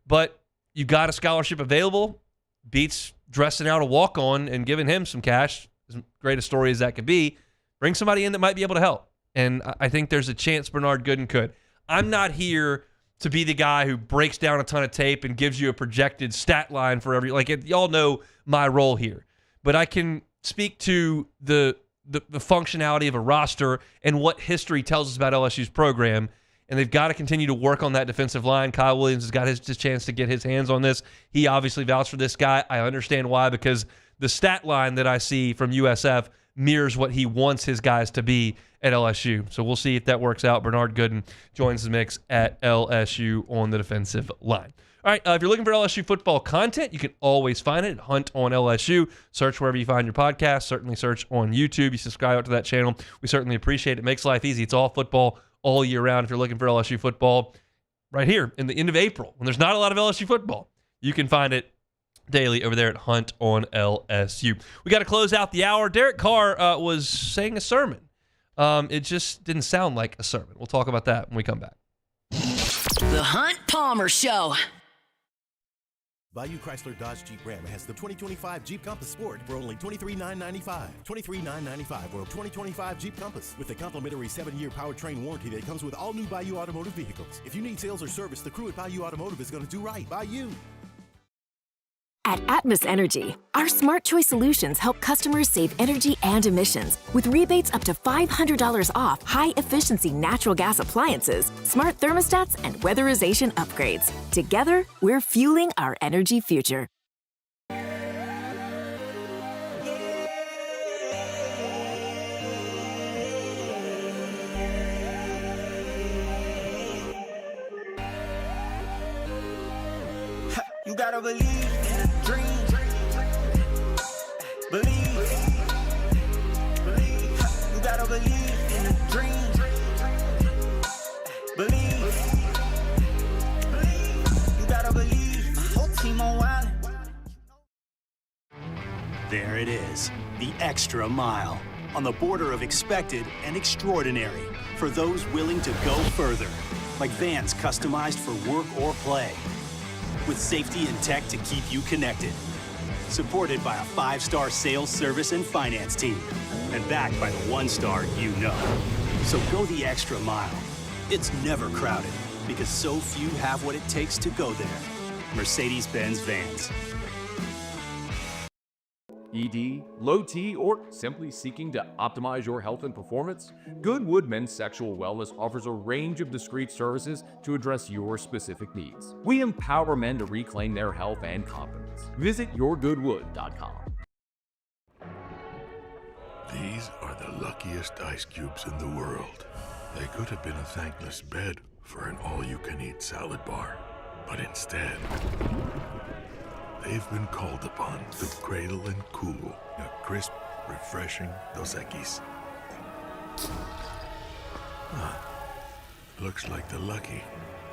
but you got a scholarship available. Beats dressing out a walk-on and giving him some cash, as great a story as that could be. Bring somebody in that might be able to help. And I think there's a chance Bernard Gooden could. I'm not here to be the guy who breaks down a ton of tape and gives you a projected stat line for every. Y'all know my role here. But I can speak to the functionality of a roster and what history tells us about LSU's program. And they've got to continue to work on that defensive line. Kyle Williams has got his chance to get his hands on this. He obviously vouched for this guy. I understand why, because the stat line that I see from USF mirrors what he wants his guys to be at LSU. So we'll see if that works out. Bernard Gooden joins the mix at LSU on the defensive line. All right, if you're looking for LSU football content, you can always find it at Hunt on LSU. Search wherever you find your podcast. Certainly search on YouTube. You subscribe to that channel. We certainly appreciate it. It makes life easy. It's all football all year round. If you're looking for LSU football right here in the end of April, when there's not a lot of LSU football, you can find it daily over there at Hunt on LSU. We got to close out the hour. Derek Carr was saying a sermon. It just didn't sound like a sermon. We'll talk about that when we come back. The Hunt Palmer Show. Bayou Chrysler Dodge Jeep Ram has the 2025 Jeep Compass Sport for only $23,995. $23,995 or 2025 Jeep Compass with a complimentary 7-year powertrain warranty that comes with all new Bayou Automotive vehicles. If you need sales or service, the crew at Bayou Automotive is going to do right by you. At Atmos Energy, our Smart Choice solutions help customers save energy and emissions with rebates up to $500 off high-efficiency natural gas appliances, smart thermostats, and weatherization upgrades. Together, we're fueling our energy future. You gotta believe in a dream. Believe. You gotta believe in a dream. Believe. You gotta believe. My whole team on wild. There it is, the extra mile, on the border of expected and extraordinary for those willing to go further, like vans customized for work or play, with safety and tech to keep you connected. Supported by a 5-star sales, service, and finance team. And backed by the 1-star you know. So go the extra mile. It's never crowded because so few have what it takes to go there. Mercedes-Benz Vans. ED, low T, or simply seeking to optimize your health and performance? Goodwood Men's Sexual Wellness offers a range of discreet services to address your specific needs. We empower men to reclaim their health and confidence. Visit yourgoodwood.com. These are the luckiest ice cubes in the world. They could have been a thankless bed for an all-you-can-eat salad bar. But instead, they've been called upon to cradle and cool a crisp, refreshing Dos Equis. Looks like the lucky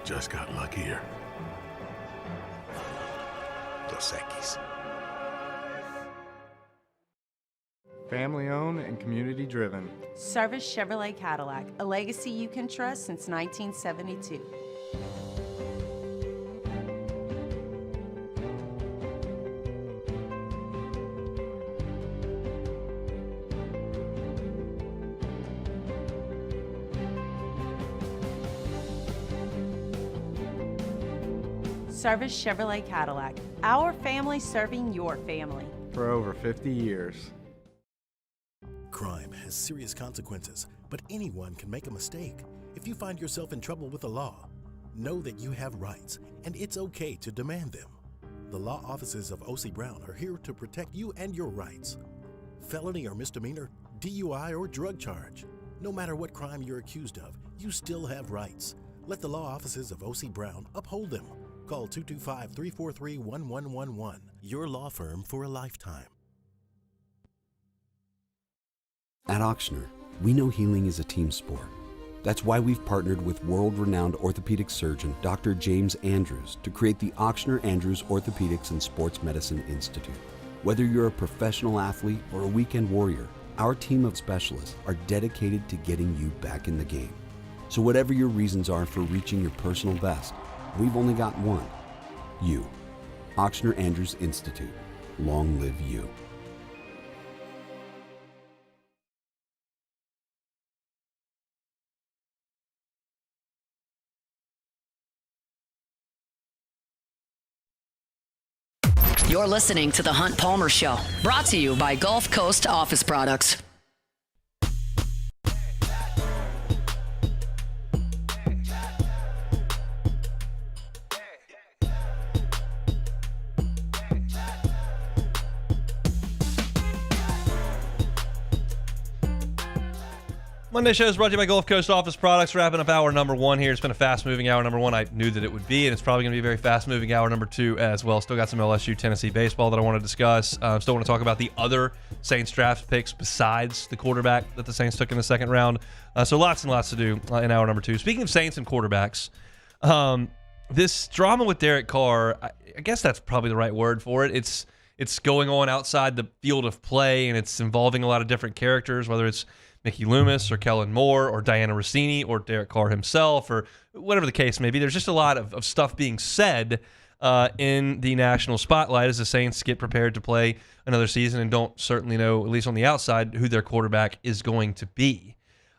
just got luckier. Dos Equis. Family owned and community driven. Service Chevrolet Cadillac, a legacy you can trust since 1972. Service Chevrolet Cadillac, our family serving your family. for over 50 years. Crime has serious consequences, but anyone can make a mistake. If you find yourself in trouble with the law, know that you have rights, and it's okay to demand them. The law offices of O.C. Brown are here to protect you and your rights. Felony or misdemeanor, DUI or drug charge. No matter what crime you're accused of, you still have rights. Let the law offices of O.C. Brown uphold them. Call 225-343-1111. Your law firm for a lifetime. At Auctioner, we know healing is a team sport. That's why we've partnered with world-renowned orthopedic surgeon Dr. James Andrews to create the Auctioner Andrews Orthopedics and Sports Medicine Institute. Whether you're a professional athlete or a weekend warrior, our team of specialists are dedicated to getting you back in the game. So whatever your reasons are for reaching your personal best, we've only got one: you. Auctioner Andrews Institute. Long live you. You're listening to The Hunt Palmer Show, brought to you by Gulf Coast Office Products. Monday show is brought to you by Gulf Coast Office Products. Wrapping up hour number one here. It's been a fast-moving hour number one. I knew that it would be, and it's probably going to be a very fast-moving hour number two as well. Still got some LSU Tennessee baseball that I want to discuss. Still want to talk about the other Saints draft picks besides the quarterback that the Saints took in the second round. So lots and lots to do in hour number two. Speaking of Saints and quarterbacks, this drama with Derek Carr, I guess that's probably the right word for it. It's going on outside the field of play, and it's involving a lot of different characters, whether it's Mickey Loomis or Kellen Moore or Diana Rossini or Derek Carr himself or whatever the case may be. There's just a lot of stuff being said in the national spotlight as the Saints get prepared to play another season and don't certainly know, at least on the outside, who their quarterback is going to be.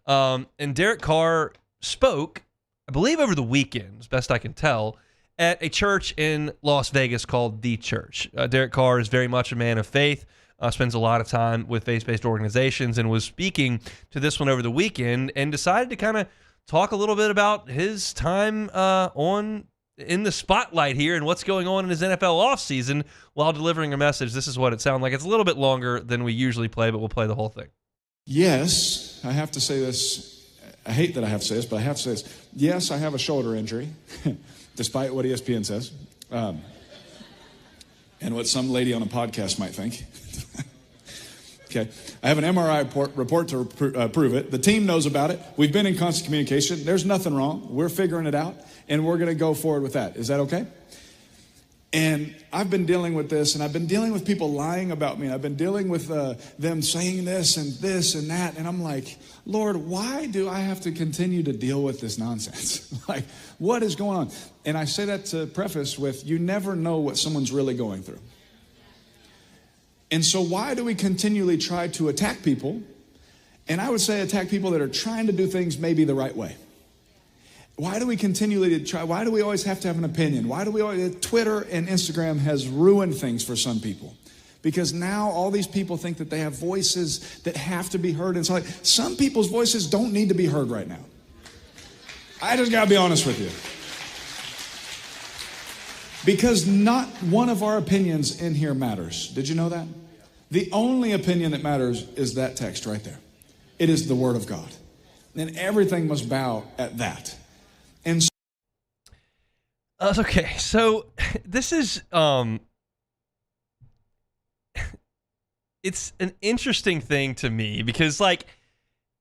And Derek Carr spoke, I believe over the weekend, as best I can tell, at a church in Las Vegas called The Church. Derek Carr is very much a man of faith. Spends a lot of time with faith-based organizations and was speaking to this one over the weekend and decided to kind of talk a little bit about his time in the spotlight here and what's going on in his NFL offseason while delivering a message. This is what it sounded like. It's a little bit longer than we usually play, but we'll play the whole thing. Yes, I have to say this. I hate that I have to say this, but I have to say this. Yes, I have a shoulder injury, despite what ESPN says, and what some lady on a podcast might think. Okay, I have an MRI report to prove it. The team knows about it. We've been in constant communication. There's nothing wrong. We're figuring it out, and we're going to go forward with that. Is that okay? And I've been dealing with this, and I've been dealing with people lying about me. I've been dealing with them saying this and that, and I'm like, Lord, why do I have to continue to deal with this nonsense? Like, what is going on? And I say that to preface with, you never know what someone's really going through. And so why do we continually try to attack people? And I would say attack people that are trying to do things maybe the right way. Why do we continually try? Why do we always have to have an opinion? Why do we always, Twitter and Instagram has ruined things for some people. Because now all these people think that they have voices that have to be heard. And so some people's voices don't need to be heard right now. I just got to be honest with you. Because not one of our opinions in here matters. Did you know that? The only opinion that matters is that text right there. It is the Word of God. And everything must bow at that. And so okay, so this is it's an interesting thing to me because, like,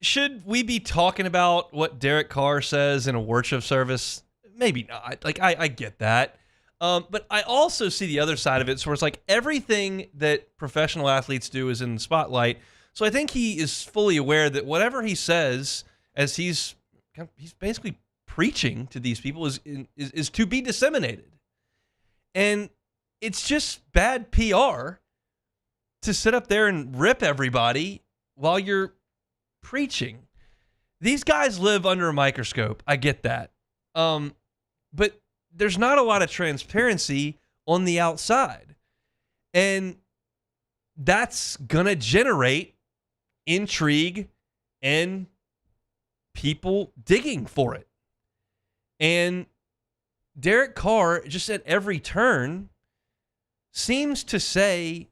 should we be talking about what Derek Carr says in a worship service? Maybe not. Like, I get that. But I also see the other side of it, so it's like everything that professional athletes do is in the spotlight. So I think he is fully aware that whatever he says, as he's basically preaching to these people, is to be disseminated. And it's just bad PR to sit up there and rip everybody while you're preaching. These guys live under a microscope. I get that. But there's not a lot of transparency on the outside. And that's going to generate intrigue and people digging for it. And Derek Carr, just at every turn, seems to say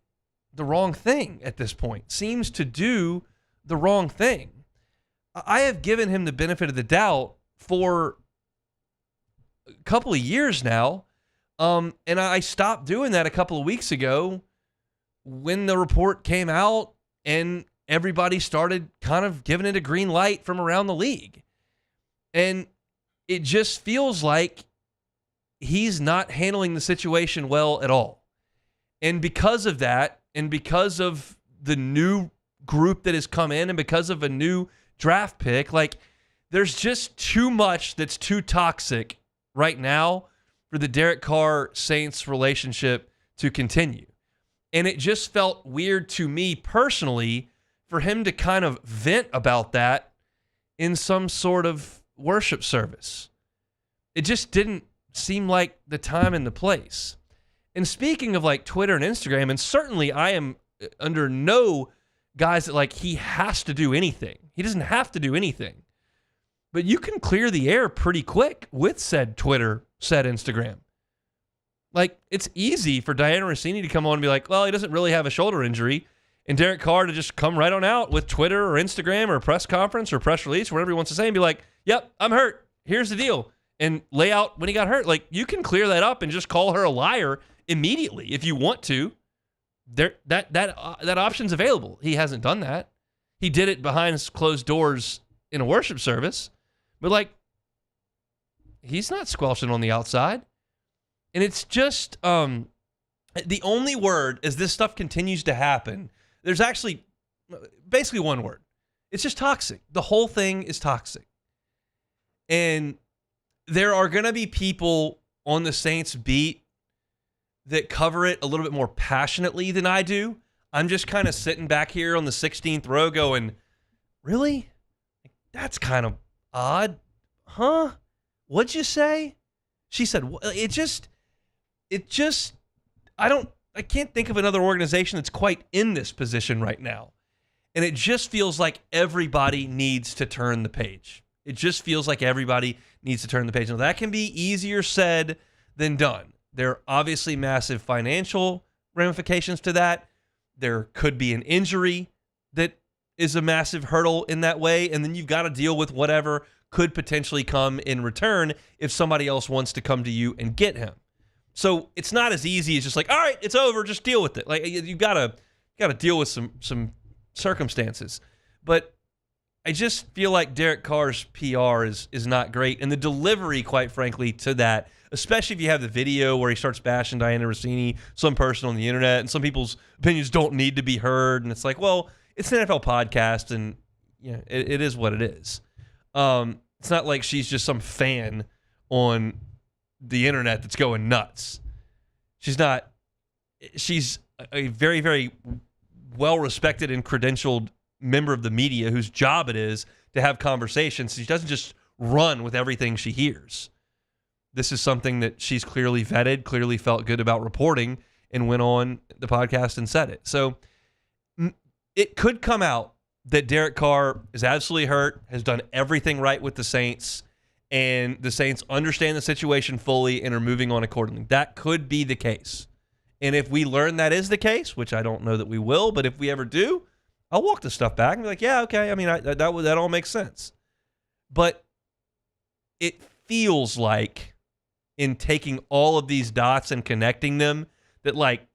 the wrong thing at this point, seems to do the wrong thing. I have given him the benefit of the doubt for a couple of years now, and I stopped doing that a couple of weeks ago when the report came out and everybody started kind of giving it a green light from around the league. And it just feels like he's not handling the situation well at all. And because of that, and because of the new group that has come in, and because of a new draft pick, like, there's just too much that's too toxic right now for the Derek Carr Saints relationship to continue. And it just felt weird to me personally for him to kind of vent about that in some sort of worship service. It just didn't seem like the time and the place. And speaking of like Twitter and Instagram, and certainly I am under no guise that like he has to do anything. He doesn't have to do anything. But you can clear the air pretty quick with said Twitter, said Instagram. Like, it's easy for Diana Rossini to come on and be like, well, he doesn't really have a shoulder injury. And Derek Carr to just come right on out with Twitter or Instagram or a press conference or press release, whatever he wants to say, and be like, yep, I'm hurt. Here's the deal. And lay out when he got hurt. Like, you can clear that up and just call her a liar immediately if you want to. That option's available. He hasn't done that. He did it behind closed doors in a worship service. But, like, he's not squelching on the outside. And it's just the only word as this stuff continues to happen, there's actually basically one word. It's just toxic. The whole thing is toxic. And there are going to be people on the Saints beat that cover it a little bit more passionately than I do. I'm just kind of sitting back here on the 16th row going, really? That's kind of odd. Huh? What'd you say? She said, it just, I can't think of another organization that's quite in this position right now. And it just feels like everybody needs to turn the page. It just feels like everybody needs to turn the page. Now, that can be easier said than done. There are obviously massive financial ramifications to that. There could be an injury that is a massive hurdle in that way. And then you've got to deal with whatever could potentially come in return if somebody else wants to come to you and get him. So it's not as easy as just like, all right, it's over, just deal with it. Like, you've got to deal with some circumstances. But I just feel like Derek Carr's PR is not great. And the delivery, quite frankly, to that, especially if you have the video where he starts bashing Diana Rossini, some person on the internet, and some people's opinions don't need to be heard. And it's like, well, it's an NFL podcast, and yeah, it is what it is. It's not like she's just some fan on the internet that's going nuts. She's not. She's a very, very well-respected and credentialed member of the media whose job it is to have conversations. She doesn't just run with everything she hears. This is something that she's clearly vetted, clearly felt good about reporting, and went on the podcast and said it. So it could come out that Derek Carr is absolutely hurt, has done everything right with the Saints, and the Saints understand the situation fully and are moving on accordingly. That could be the case. And if we learn that is the case, which I don't know that we will, but if we ever do, I'll walk the stuff back and be like, yeah, okay. I mean, that all makes sense. But it feels like, in taking all of these dots and connecting them, that like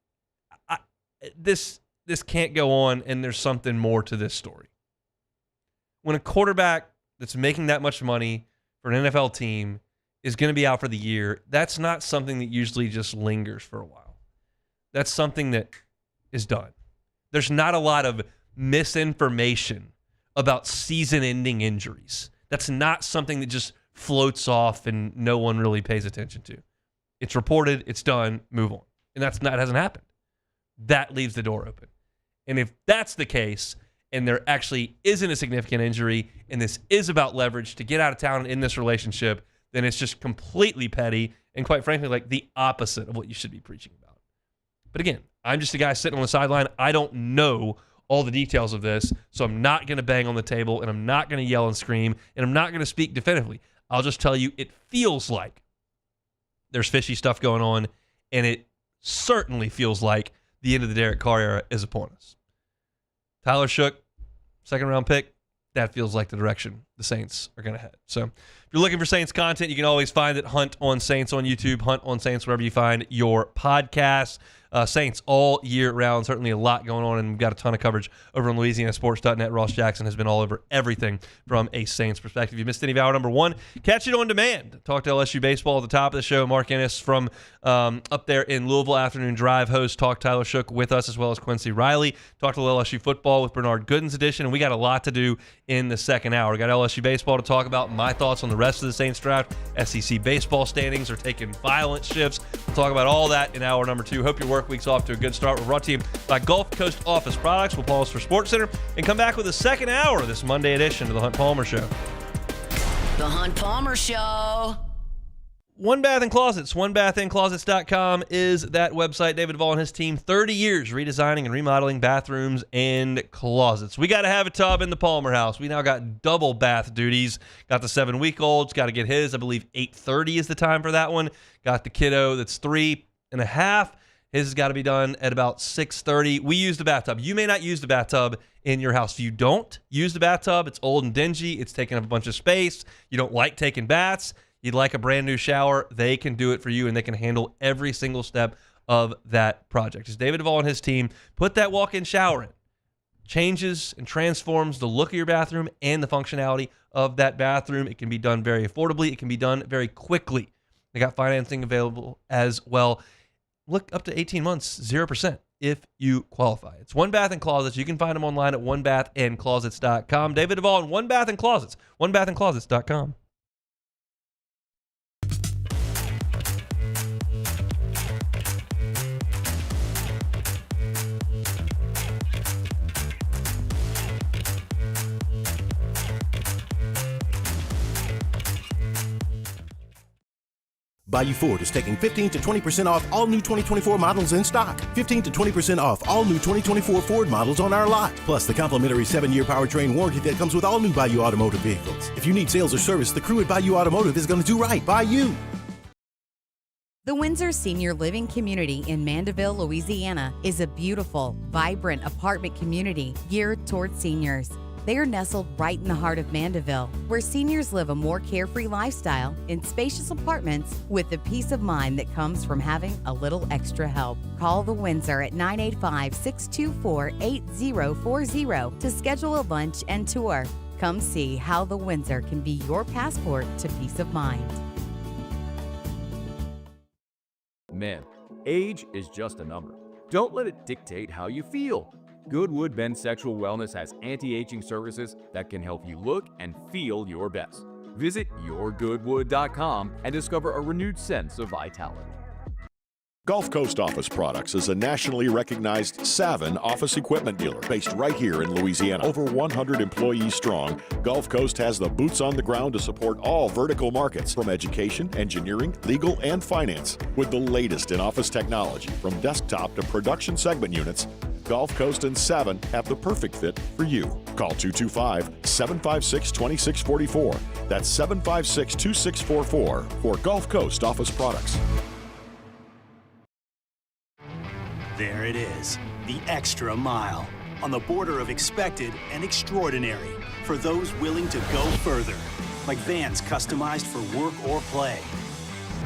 this can't go on, and there's something more to this story. When a quarterback that's making that much money for an NFL team is going to be out for the year, that's not something that usually just lingers for a while. That's something that is done. There's not a lot of misinformation about season-ending injuries. That's not something that just floats off and no one really pays attention to. It's reported, it's done, move on. And that hasn't happened. That leaves the door open. And if that's the case, and there actually isn't a significant injury, and this is about leverage to get out of town in this relationship, then it's just completely petty and, quite frankly, like the opposite of what you should be preaching about. But again, I'm just a guy sitting on the sideline. I don't know all the details of this, so I'm not going to bang on the table, and I'm not going to yell and scream, and I'm not going to speak definitively. I'll just tell you it feels like there's fishy stuff going on, and it certainly feels like the end of the Derek Carr era is upon us. Tyler Shook, second-round pick, that feels like the direction the Saints are going to head. So if you're looking for Saints content, you can always find it. Hunt on Saints on YouTube, Hunt on Saints wherever you find your podcasts. Saints all year round. Certainly a lot going on, and we've got a ton of coverage over on LouisianaSports.net. Ross Jackson has been all over everything from a Saints perspective. If you missed any of hour number 1, catch it on demand. Talk to LSU baseball at the top of the show. Mark Ennis from up there in Louisville, Afternoon Drive host. Talk Tyler Shook with us, as well as Quincy Riley. Talk to LSU football with Bernard Gooden's edition, and we got a lot to do in the second hour. We got LSU baseball to talk about, my thoughts on the rest of the Saints draft. SEC baseball standings are taking violent shifts. We'll talk about all that in hour number 2. Hope your work week's off to a good start. We're brought to you by Gulf Coast Office Products. We'll pause for Sports Center and come back with the second hour of this Monday edition of the Hunt Palmer Show. The Hunt Palmer Show. One Bath and Closets. OneBathAndClosets.com is that website. David Duvall and his team, 30 years redesigning and remodeling bathrooms and closets. We got to have a tub in the Palmer house. We now got double bath duties. Got the 7-week-old's got to get his. I believe 8:30 is the time for that one. Got the kiddo that's 3.5. His has got to be done at about 6:30. We use the bathtub. You may not use the bathtub in your house. If you don't use the bathtub, it's old and dingy. It's taking up a bunch of space. You don't like taking baths. You'd like a brand new shower. They can do it for you, and they can handle every single step of that project. As David Duvall and his team put that walk-in shower in, changes and transforms the look of your bathroom and the functionality of that bathroom. It can be done very affordably. It can be done very quickly. They got financing available as well. Look, up to 18 months, 0% if you qualify. It's One Bath and Closets. You can find them online at onebathandclosets.com. David Duvall and One Bath and Closets, onebathandclosets.com. Bayou Ford is taking 15 to 20% off all new 2024 models in stock. 15 to 20% off all new 2024 Ford models on our lot. Plus the complimentary 7-year powertrain warranty that comes with all new Bayou Automotive vehicles. If you need sales or service, the crew at Bayou Automotive is going to do right by you. The Windsor Senior Living Community in Mandeville, Louisiana is a beautiful, vibrant apartment community geared toward seniors. They are nestled right in the heart of Mandeville, where seniors live a more carefree lifestyle in spacious apartments with the peace of mind that comes from having a little extra help. Call the Windsor at 985-624-8040 to schedule a lunch and tour. Come see how the Windsor can be your passport to peace of mind. Man, age is just a number. Don't let it dictate how you feel. Goodwood Men's Sexual Wellness has anti-aging services that can help you look and feel your best. Visit yourgoodwood.com and discover a renewed sense of vitality. Gulf Coast Office Products is a nationally recognized Savin office equipment dealer based right here in Louisiana. Over 100 employees strong, Gulf Coast has the boots on the ground to support all vertical markets from education, engineering, legal, and finance. With the latest in office technology, from desktop to production segment units, Gulf Coast and Savin have the perfect fit for you. Call 225-756-2644. That's 756-2644 for Gulf Coast Office Products. There it is, the extra mile, on the border of expected and extraordinary for those willing to go further, like vans customized for work or play,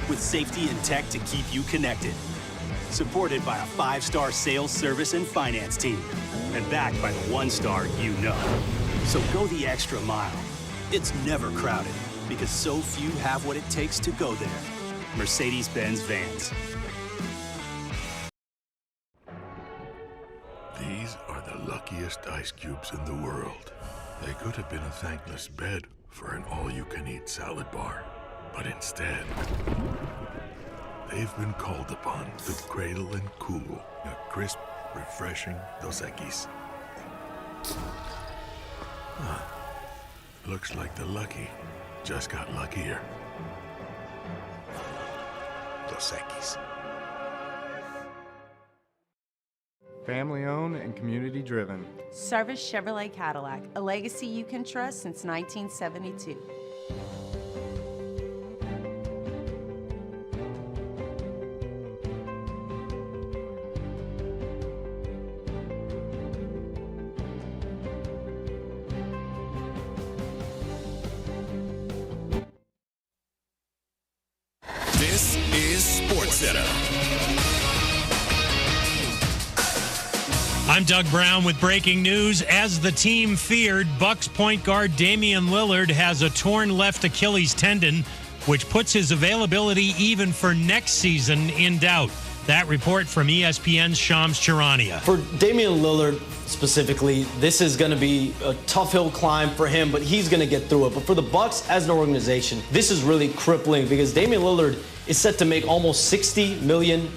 with safety and tech to keep you connected. Supported by a 5-star sales, service, and finance team, and backed by the 1-star you know. So go the extra mile. It's never crowded, because so few have what it takes to go there. Mercedes-Benz Vans. These are the luckiest ice cubes in the world. They could have been a thankless bed for an all-you-can-eat salad bar. But instead, they've been called upon to cradle and cool a crisp, refreshing Dos Equis. Looks like the lucky just got luckier. Dos Equis. Family owned and community driven. Service Chevrolet Cadillac, a legacy you can trust since 1972. This is SportsCenter. I'm Doug Brown with breaking news. As the team feared, Bucks point guard Damian Lillard has a torn left Achilles tendon, which puts his availability even for next season in doubt. That report from ESPN's Shams Charania. For Damian Lillard specifically, this is going to be a tough hill climb for him, but he's going to get through it. But for the Bucks as an organization, this is really crippling because Damian Lillard is set to make almost $60 million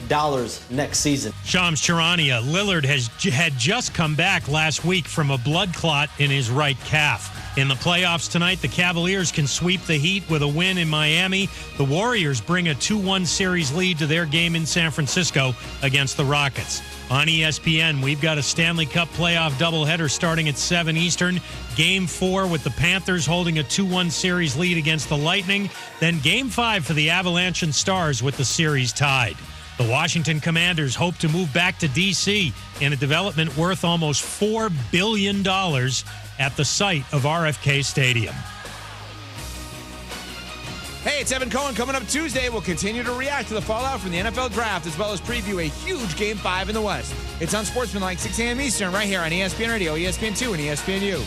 next season. Shams Charania. Lillard had just come back last week from a blood clot in his right calf. In the playoffs tonight, the Cavaliers can sweep the Heat with a win in Miami. The Warriors bring a 2-1 series lead to their game in San Francisco against the Rockets. On ESPN, we've got a Stanley Cup playoff doubleheader starting at 7 Eastern. Game 4 with the Panthers holding a 2-1 series lead against the Lightning. Then Game 5 for the Avalanche and Stars with the series tied. The Washington Commanders hope to move back to D.C. in a development worth almost $4 billion at the site of RFK Stadium. Hey, it's Evan Cohen. Coming up Tuesday, we'll continue to react to the fallout from the NFL Draft as well as preview a huge Game 5 in the West. It's on Sportsmanlike, 6 a.m. Eastern, right here on ESPN Radio, ESPN2, and ESPNU.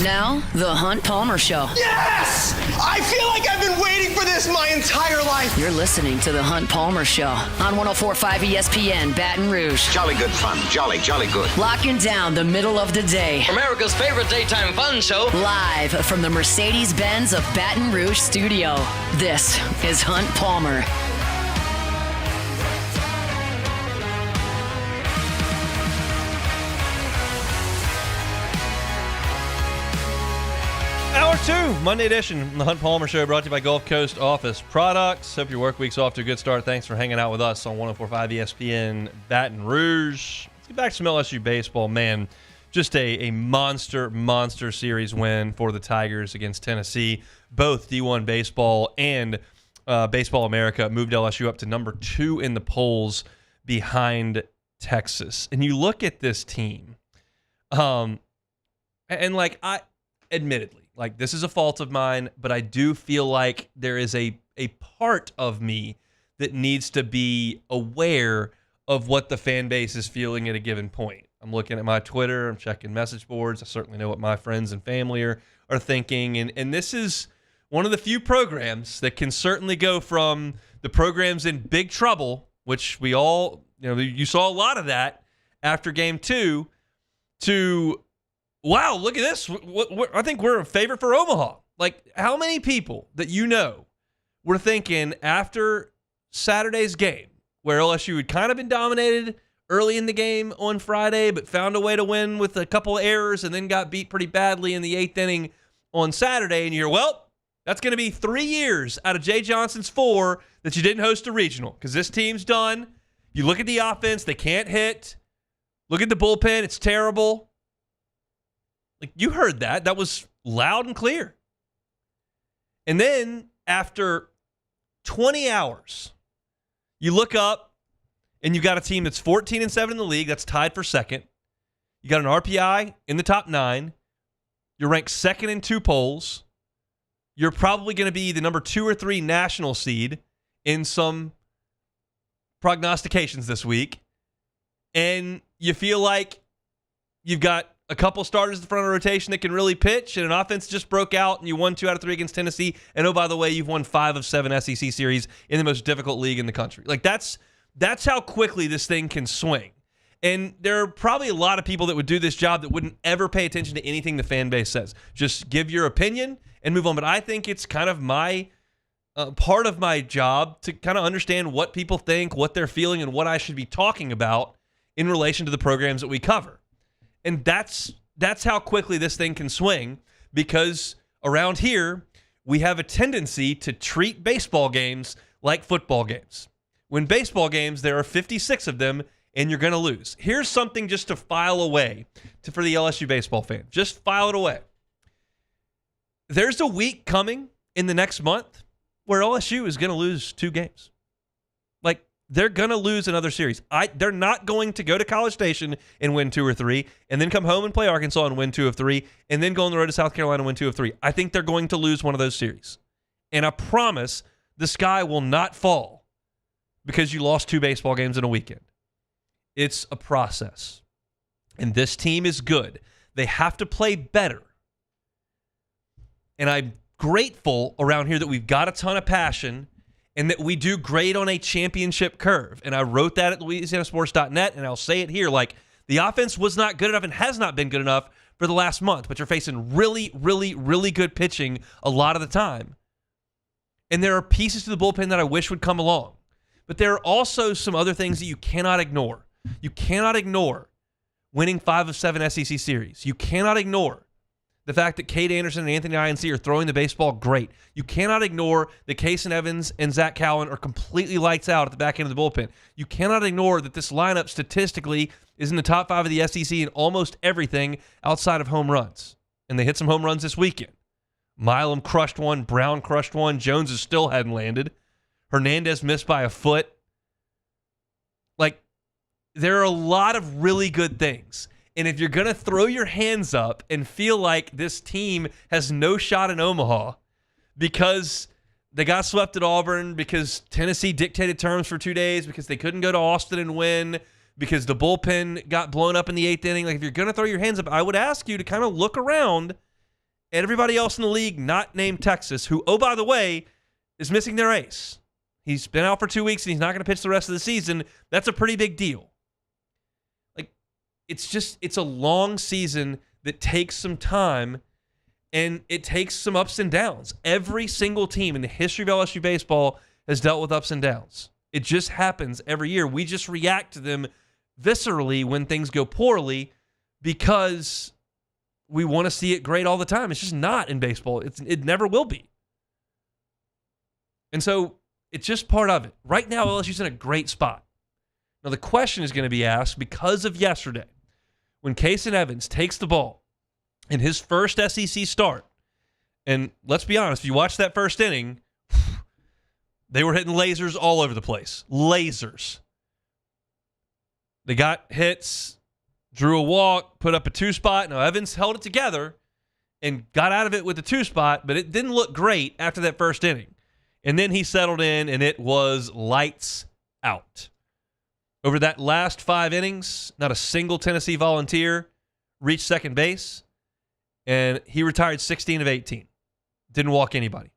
Now, The Hunt Palmer Show. Yes! I feel like I've been waiting for this my entire life. You're listening to The Hunt Palmer Show on 104.5 ESPN Baton Rouge. Jolly good fun. Jolly good. Locking down the middle of the day. America's favorite daytime fun show. Live from the Mercedes-Benz of Baton Rouge studio. This is Hunt Palmer. Hour 2, Monday edition, the Hunt Palmer Show, brought to you by Gulf Coast Office Products. Hope your work week's off to a good start. Thanks for hanging out with us on 104.5 ESPN Baton Rouge. Let's get back to some LSU baseball. Man, just a monster series win for the Tigers against Tennessee. Both D1 Baseball and Baseball America moved LSU up to number 2 in the polls behind Texas. And you look at this team, admittedly, this is a fault of mine, but I do feel like there is a part of me that needs to be aware of what the fan base is feeling at a given point. I'm looking at my Twitter, I'm checking message boards. I certainly know what my friends and family are thinking. And this is one of the few programs that can certainly go from the programs in big trouble, which we all, you saw a lot of that after Game 2, to wow, look at this. I think we're a favorite for Omaha. How many people that were thinking after Saturday's game, where LSU had kind of been dominated early in the game on Friday, but found a way to win with a couple of errors and then got beat pretty badly in the 8th inning on Saturday, and you're, that's going to be 3 years out of Jay Johnson's 4 that you didn't host a regional because this team's done. You look at the offense, they can't hit. Look at the bullpen, it's terrible. You heard that. That was loud and clear. And then after 20 hours, you look up and you've got a team that's 14-7 in the league. That's tied for second. You got an RPI in the top 9. You're ranked second in 2 polls. You're probably going to be the number 2 or 3 national seed in some prognostications this week. And you feel like you've got a couple starters at the front of the rotation that can really pitch, and an offense just broke out, and you won 2 out of 3 against Tennessee. And oh, by the way, you've won 5 of 7 SEC series in the most difficult league in the country. That's how quickly this thing can swing. And there are probably a lot of people that would do this job that wouldn't ever pay attention to anything the fan base says. Just give your opinion and move on. But I think it's kind of my part of my job to kind of understand what people think, what they're feeling, and what I should be talking about in relation to the programs that we cover. And that's how quickly this thing can swing, because around here we have a tendency to treat baseball games like football games. When baseball games, there are 56 of them, and you're going to lose. Here's something just to file away for the LSU baseball fan. Just file it away. There's a week coming in the next month where LSU is going to lose 2 games. Like, they're going to lose another series. They're not going to go to College Station and win 2 or 3, and then come home and play Arkansas and win 2 of 3, and then go on the road to South Carolina and win 2 of 3. I think they're going to lose one of those series. And I promise the sky will not fall because you lost 2 baseball games in a weekend. It's a process. And this team is good. They have to play better. And I'm grateful around here that we've got a ton of passion and that we do great on a championship curve. And I wrote that at LouisianaSports.net, and I'll say it here. Like, the offense was not good enough and has not been good enough for the last month, but you're facing really, really, really good pitching a lot of the time. And there are pieces to the bullpen that I wish would come along. But there are also some other things that you cannot ignore. You cannot ignore winning 5 of 7 SEC series. You cannot ignore the fact that Cade Anderson and Anthony Inc. are throwing the baseball great. You cannot ignore that Kason Evans and Zach Cowan are completely lights out at the back end of the bullpen. You cannot ignore that this lineup statistically is in the top 5 of the SEC in almost everything outside of home runs. And they hit some home runs this weekend. Milam crushed one. Brown crushed one. Jones still hadn't landed. Hernandez missed by a foot. Like, there are a lot of really good things. And if you're going to throw your hands up and feel like this team has no shot in Omaha because they got swept at Auburn, because Tennessee dictated terms for 2 days, because they couldn't go to Austin and win, because the bullpen got blown up in the 8th inning, like, if you're going to throw your hands up, I would ask you to kind of look around at everybody else in the league not named Texas, who, oh, by the way, is missing their ace. He's been out for 2 weeks and he's not going to pitch the rest of the season. That's a pretty big deal. It's a long season that takes some time, and it takes some ups and downs. Every single team in the history of LSU baseball has dealt with ups and downs. It just happens every year. We just react to them viscerally when things go poorly because we want to see it great all the time. It's just not in baseball. It never will be. And so it's just part of it. Right now, LSU's in a great spot. Now, the question is going to be asked because of yesterday. When Kason Evans takes the ball in his first SEC start, and let's be honest, if you watch that first inning, they were hitting lasers all over the place. Lasers. They got hits, drew a walk, put up a 2-spot. Now, Evans held it together and got out of it with the 2-spot, but it didn't look great after that first inning. And then he settled in, and it was lights out. Over that last 5 innings, not a single Tennessee Volunteer reached second base, and he retired 16 of 18. Didn't walk anybody.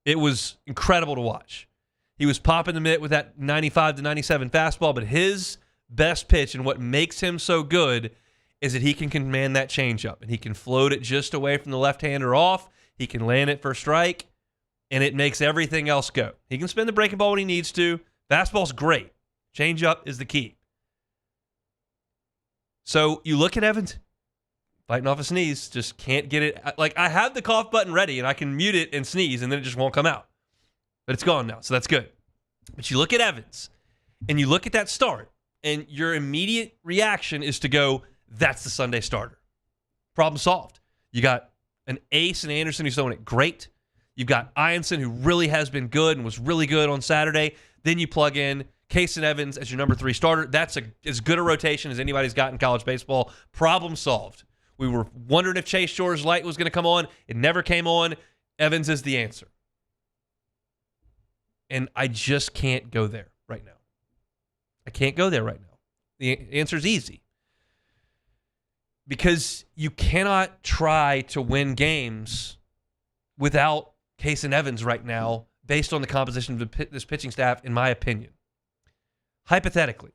It was incredible to watch. He was popping the mitt with that 95 to 97 fastball, but his best pitch and what makes him so good is that he can command that changeup, and he can float it just away from the left-hander off. He can land it for a strike, and it makes everything else go. He can spin the breaking ball when he needs to. Fastball's great. Change-up is the key. So you look at Evans, fighting off a sneeze, just can't get it. Like, I have the cough button ready, and I can mute it and sneeze, and then it just won't come out. But it's gone now, so that's good. But you look at Evans, and you look at that start, and your immediate reaction is to go, that's the Sunday starter. Problem solved. You got an ace in Anderson who's throwing it great. You've got Ianson, who really has been good and was really good on Saturday. Then you plug in Kason Evans as your number 3 starter. That's as good a rotation as anybody's got in college baseball. Problem solved. We were wondering if Chase Shore's light was going to come on. It never came on. Evans is the answer. And I just can't go there right now. I can't go there right now. The answer is easy. Because you cannot try to win games without Kason Evans right now based on the composition of this pitching staff, in my opinion. Hypothetically,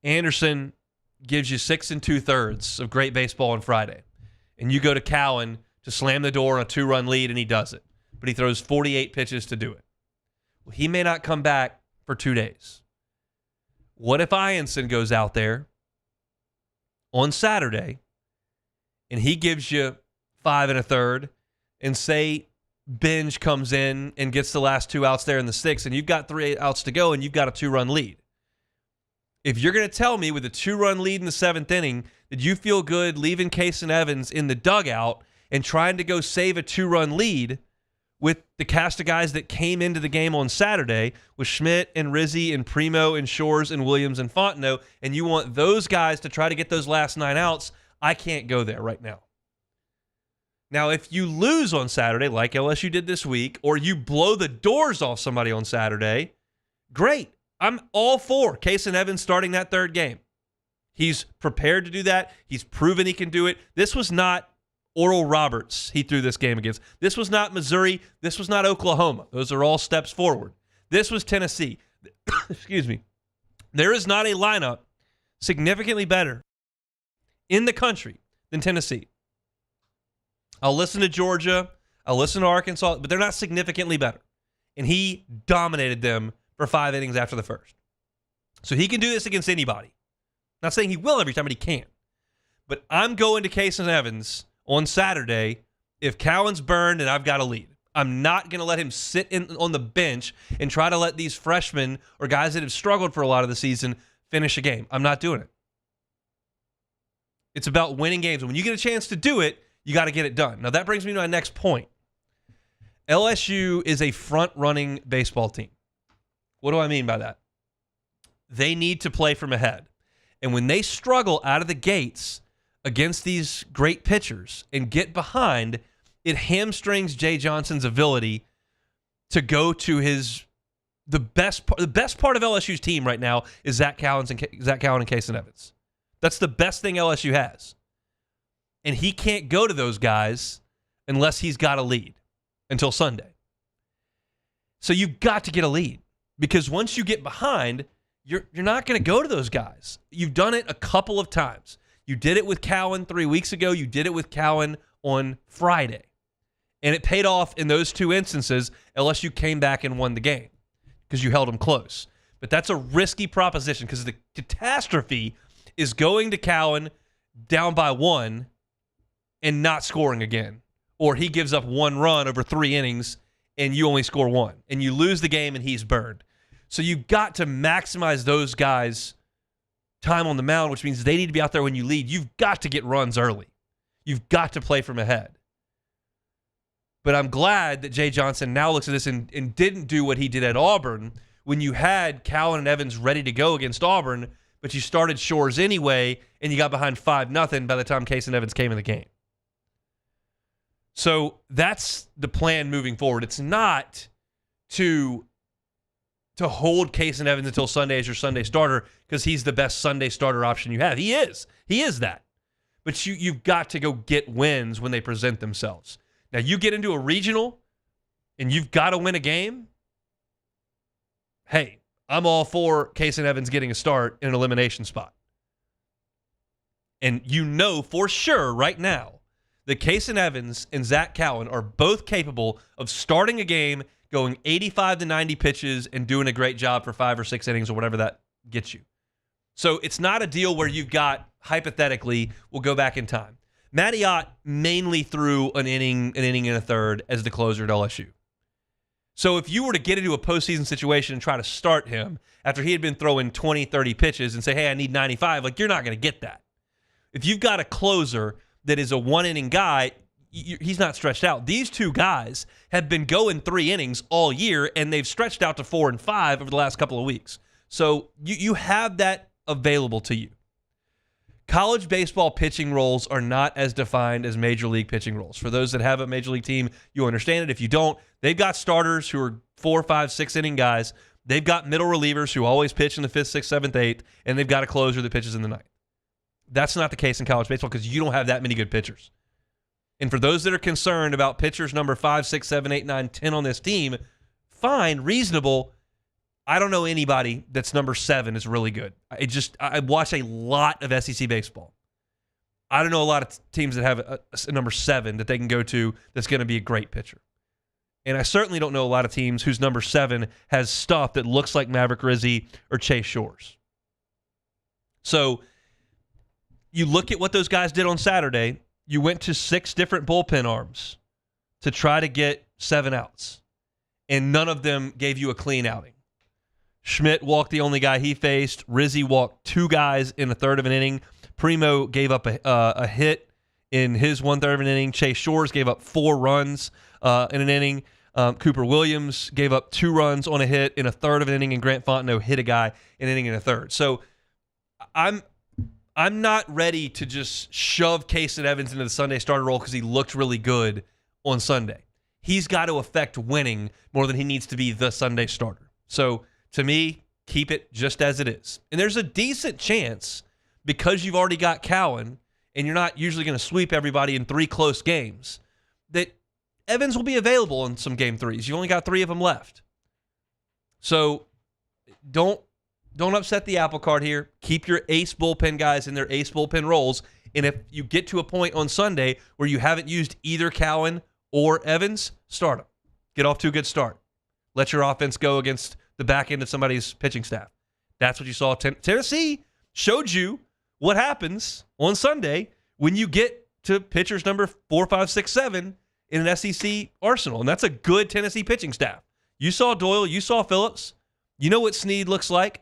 Anderson gives you 6 2/3 of great baseball on Friday, and you go to Cowan to slam the door on a 2-run lead, and he does it. But he throws 48 pitches to do it. Well, he may not come back for 2 days. What if Ianson goes out there on Saturday, and he gives you 5 1/3, and say binge comes in and gets the last 2 outs there in the 6th, and you've got 3 outs to go, and you've got a 2-run lead. If you're going to tell me with a 2-run lead in the 7th inning that you feel good leaving Case and Evans in the dugout and trying to go save a 2-run lead with the cast of guys that came into the game on Saturday with Schmidt and Rizzi and Primo and Shores and Williams and Fontenot, and you want those guys to try to get those last 9 outs, I can't go there right now. Now, if you lose on Saturday, like LSU did this week, or you blow the doors off somebody on Saturday, great. I'm all for Case and Evans starting that 3rd game. He's prepared to do that. He's proven he can do it. This was not Oral Roberts he threw this game against. This was not Missouri. This was not Oklahoma. Those are all steps forward. This was Tennessee. Excuse me. There is not a lineup significantly better in the country than Tennessee. I'll listen to Georgia. I'll listen to Arkansas, but they're not significantly better. And he dominated them for 5 innings after the 1st. So he can do this against anybody. Not saying he will every time, but he can. But I'm going to Case and Evans on Saturday if Cowan's burned and I've got a lead. I'm not going to let him sit on the bench and try to let these freshmen or guys that have struggled for a lot of the season finish a game. I'm not doing it. It's about winning games. And when you get a chance to do it, you got to get it done. Now, that brings me to my next point. LSU is a front-running baseball team. What do I mean by that? They need to play from ahead. And when they struggle out of the gates against these great pitchers and get behind, it hamstrings Jay Johnson's ability to go to the best part of LSU's team right now is Zach Cowan and Case and Evans. That's the best thing LSU has. And he can't go to those guys unless he's got a lead until Sunday. So you've got to get a lead because once you get behind, you're not going to go to those guys. You've done it a couple of times. You did it with Cowan 3 weeks ago. You did it with Cowan on Friday. And it paid off in those 2 instances. LSU came back and won the game because you held them close. But that's a risky proposition because the catastrophe is going to Cowan down by 1 and not scoring again. Or he gives up 1 run over 3 innings and you only score 1. And you lose the game and he's burned. So you've got to maximize those guys' time on the mound, which means they need to be out there when you lead. You've got to get runs early. You've got to play from ahead. But I'm glad that Jay Johnson now looks at this and didn't do what he did at Auburn when you had Cowan and Evans ready to go against Auburn, but you started Shores anyway, and you got behind 5-0 by the time Case and Evans came in the game. So that's the plan moving forward. It's not to hold Case and Evans until Sunday as your Sunday starter because he's the best Sunday starter option you have. He is. He is that. But you've got to go get wins when they present themselves. Now, you get into a regional and you've got to win a game. Hey, I'm all for Case and Evans getting a start in an elimination spot. And you know for sure right now that Case and Evans and Zach Cowan are both capable of starting a game, going 85 to 90 pitches, and doing a great job for 5 or 6 innings or whatever that gets you. So it's not a deal where you've got, hypothetically, we'll go back in time. Matty Ott mainly threw an inning and a third as the closer at LSU. So if you were to get into a postseason situation and try to start him after he had been throwing 20, 30 pitches and say, hey, I need 95, like you're not going to get that. If you've got a closer that is a 1-inning guy, he's not stretched out. These 2 guys have been going 3 innings all year, and they've stretched out to 4 and 5 over the last couple of weeks. So you have that available to you. College baseball pitching roles are not as defined as major league pitching roles. For those that have a major league team, you understand it. If you don't, they've got starters who are 4, 5, 6 inning guys. They've got middle relievers who always pitch in the 5th, 6th, 7th, 8th, and they've got a closer that pitches in the 9th. That's not the case in college baseball because you don't have that many good pitchers. And for those that are concerned about pitchers number 5, 6, 7, 8, 9, 10 on this team, fine, reasonable. I don't know anybody that's number 7 is really good. I watch a lot of SEC baseball. I don't know a lot of teams that have a number 7 that they can go to that's going to be a great pitcher. And I certainly don't know a lot of teams whose number 7 has stuff that looks like Maverick Rizzi or Chase Shores. So you look at what those guys did on Saturday. You went to 6 different bullpen arms. to try to get 7 outs, and none of them gave you a clean outing. Schmidt walked the only guy he faced. Rizzi walked 2 guys in a third of an inning. Primo gave up a hit in his 1/3 of an inning. Chase Shores gave up 4 runs in an inning. Cooper Williams gave up 2 runs on a hit in a third of an inning, and Grant Fontenot hit a guy in an inning and a third. So I'm not ready to just shove Kason Evans into the Sunday starter role because he looked really good on Sunday. He's got to affect winning more than he needs to be the Sunday starter. So to me, keep it just as it is. And there's a decent chance, because you've already got Cowan and you're not usually going to sweep everybody in 3 close games, that Evans will be available in some game 3s. You only got 3 of them left. So don't upset the apple cart here. Keep your ace bullpen guys in their ace bullpen roles. And if you get to a point on Sunday where you haven't used either Cowan or Evans, start them. Get off to a good start. Let your offense go against the back end of somebody's pitching staff. That's what you saw. Tennessee showed you what happens on Sunday when you get to pitchers number 4, 5, 6, 7 in an SEC arsenal. And that's a good Tennessee pitching staff. You saw Doyle. You saw Phillips. You know what Snead looks like.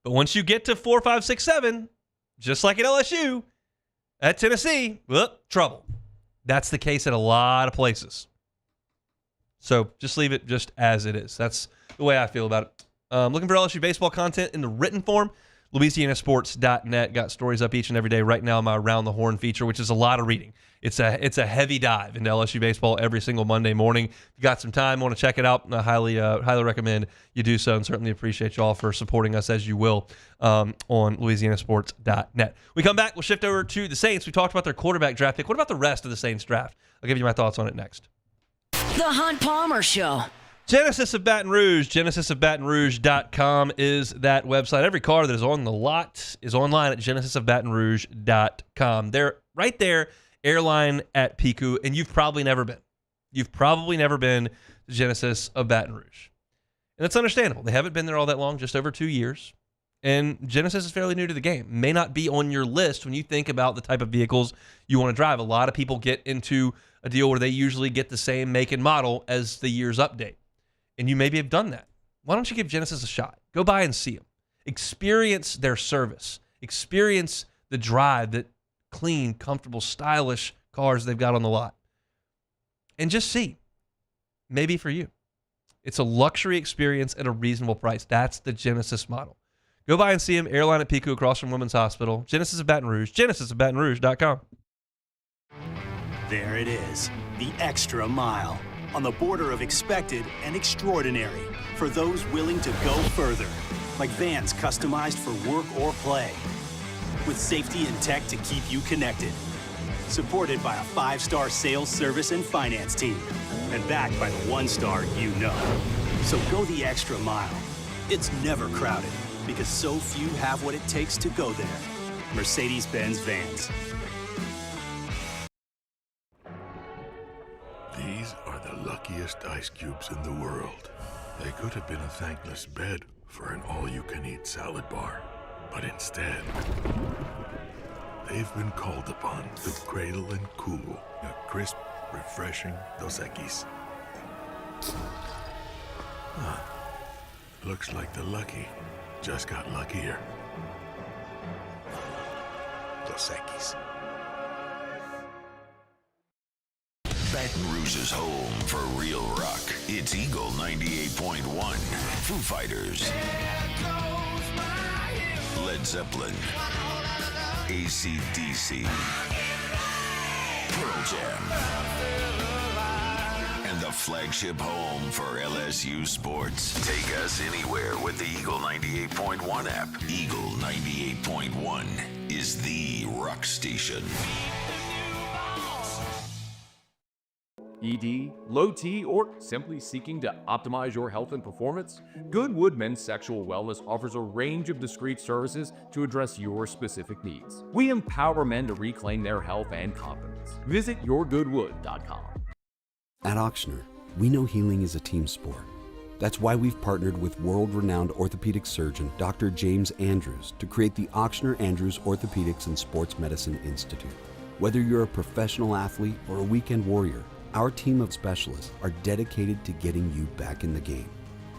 But once you get to 4, 5, 6, 7, just like at LSU, at Tennessee, well, trouble. That's the case at a lot of places. So just leave it just as it is. That's the way I feel about it. Looking for LSU baseball content in the written form? LouisianaSports.net got stories up each and every day. Right now, my Around the Horn feature, which is a lot of reading. It's a heavy dive into LSU baseball every single Monday morning. If you got some time, want to check it out, I highly recommend you do so, and certainly appreciate you all for supporting us as you will on LouisianaSports.net. We come back, we'll shift over to the Saints. We talked about their quarterback draft pick. What about the rest of the Saints draft? I'll give you my thoughts on it next. The Hunt Palmer Show. Genesis of Baton Rouge, genesisofbatonrouge.com is that website. Every car that is on the lot is online at genesisofbatonrouge.com. They're right there, airline at Pico, and you've probably never been. You've probably never been to Genesis of Baton Rouge. And that's understandable. They haven't been there all that long, just over 2 years. And Genesis is fairly new to the game. May not be on your list when you think about the type of vehicles you want to drive. A lot of people get into a deal where they usually get the same make and model as the year's update. And you maybe have done that. Why don't you give Genesis a shot? Go by and see them. Experience their service. Experience the drive, that clean, comfortable, stylish cars they've got on the lot. And just see. Maybe for you. It's a luxury experience at a reasonable price. That's the Genesis model. Go by and see them. Airline at Pico across from Women's Hospital. Genesis of Baton Rouge. genesisofbatonrouge.com. There it is. The extra mile. On the border of expected and extraordinary for those willing to go further. Like vans customized for work or play. With safety and tech to keep you connected. Supported by a 5-star sales, service, and finance team. And backed by the 1-star you know. So go the extra mile. It's never crowded because so few have what it takes to go there. Mercedes-Benz Vans. These are the luckiest ice cubes in the world. They could have been a thankless bed for an all-you-can-eat salad bar. But instead, they've been called upon to cradle and cool a crisp, refreshing Dos Equis. Huh. Looks like the lucky just got luckier. Dos Equis. Baton Rouge's home for real rock. It's Eagle 98.1. Foo Fighters. Led Zeppelin. AC/DC. Pearl Jam. And the flagship home for LSU sports. Take us anywhere with the Eagle 98.1 app. Eagle 98.1 is the rock station. ED, low T, or simply seeking to optimize your health and performance? Goodwood Men's Sexual Wellness offers a range of discreet services to address your specific needs. We empower men to reclaim their health and confidence. Visit yourgoodwood.com. At Auctioner, we know healing is a team sport. That's why we've partnered with world-renowned orthopedic surgeon Dr. James Andrews to create the Auctioner Andrews Orthopedics and Sports Medicine Institute. Whether you're a professional athlete or a weekend warrior, our team of specialists are dedicated to getting you back in the game.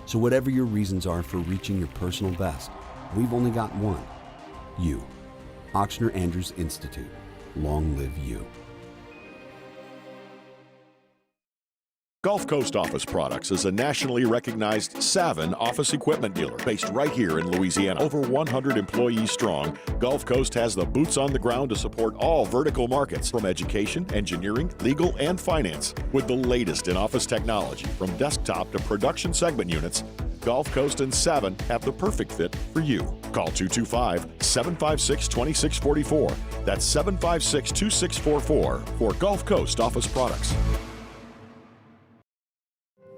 So whatever your reasons are for reaching your personal best, we've only got one. You. Ochsner Andrews Institute. Long live you. Gulf Coast Office Products is a nationally recognized Savin office equipment dealer based right here in Louisiana. Over 100 employees strong, Gulf Coast has the boots on the ground to support all vertical markets, from education, engineering, legal, and finance. With the latest in office technology, from desktop to production segment units, Gulf Coast and Savin have the perfect fit for you. Call 225-756-2644. That's 756-2644 for Gulf Coast Office Products.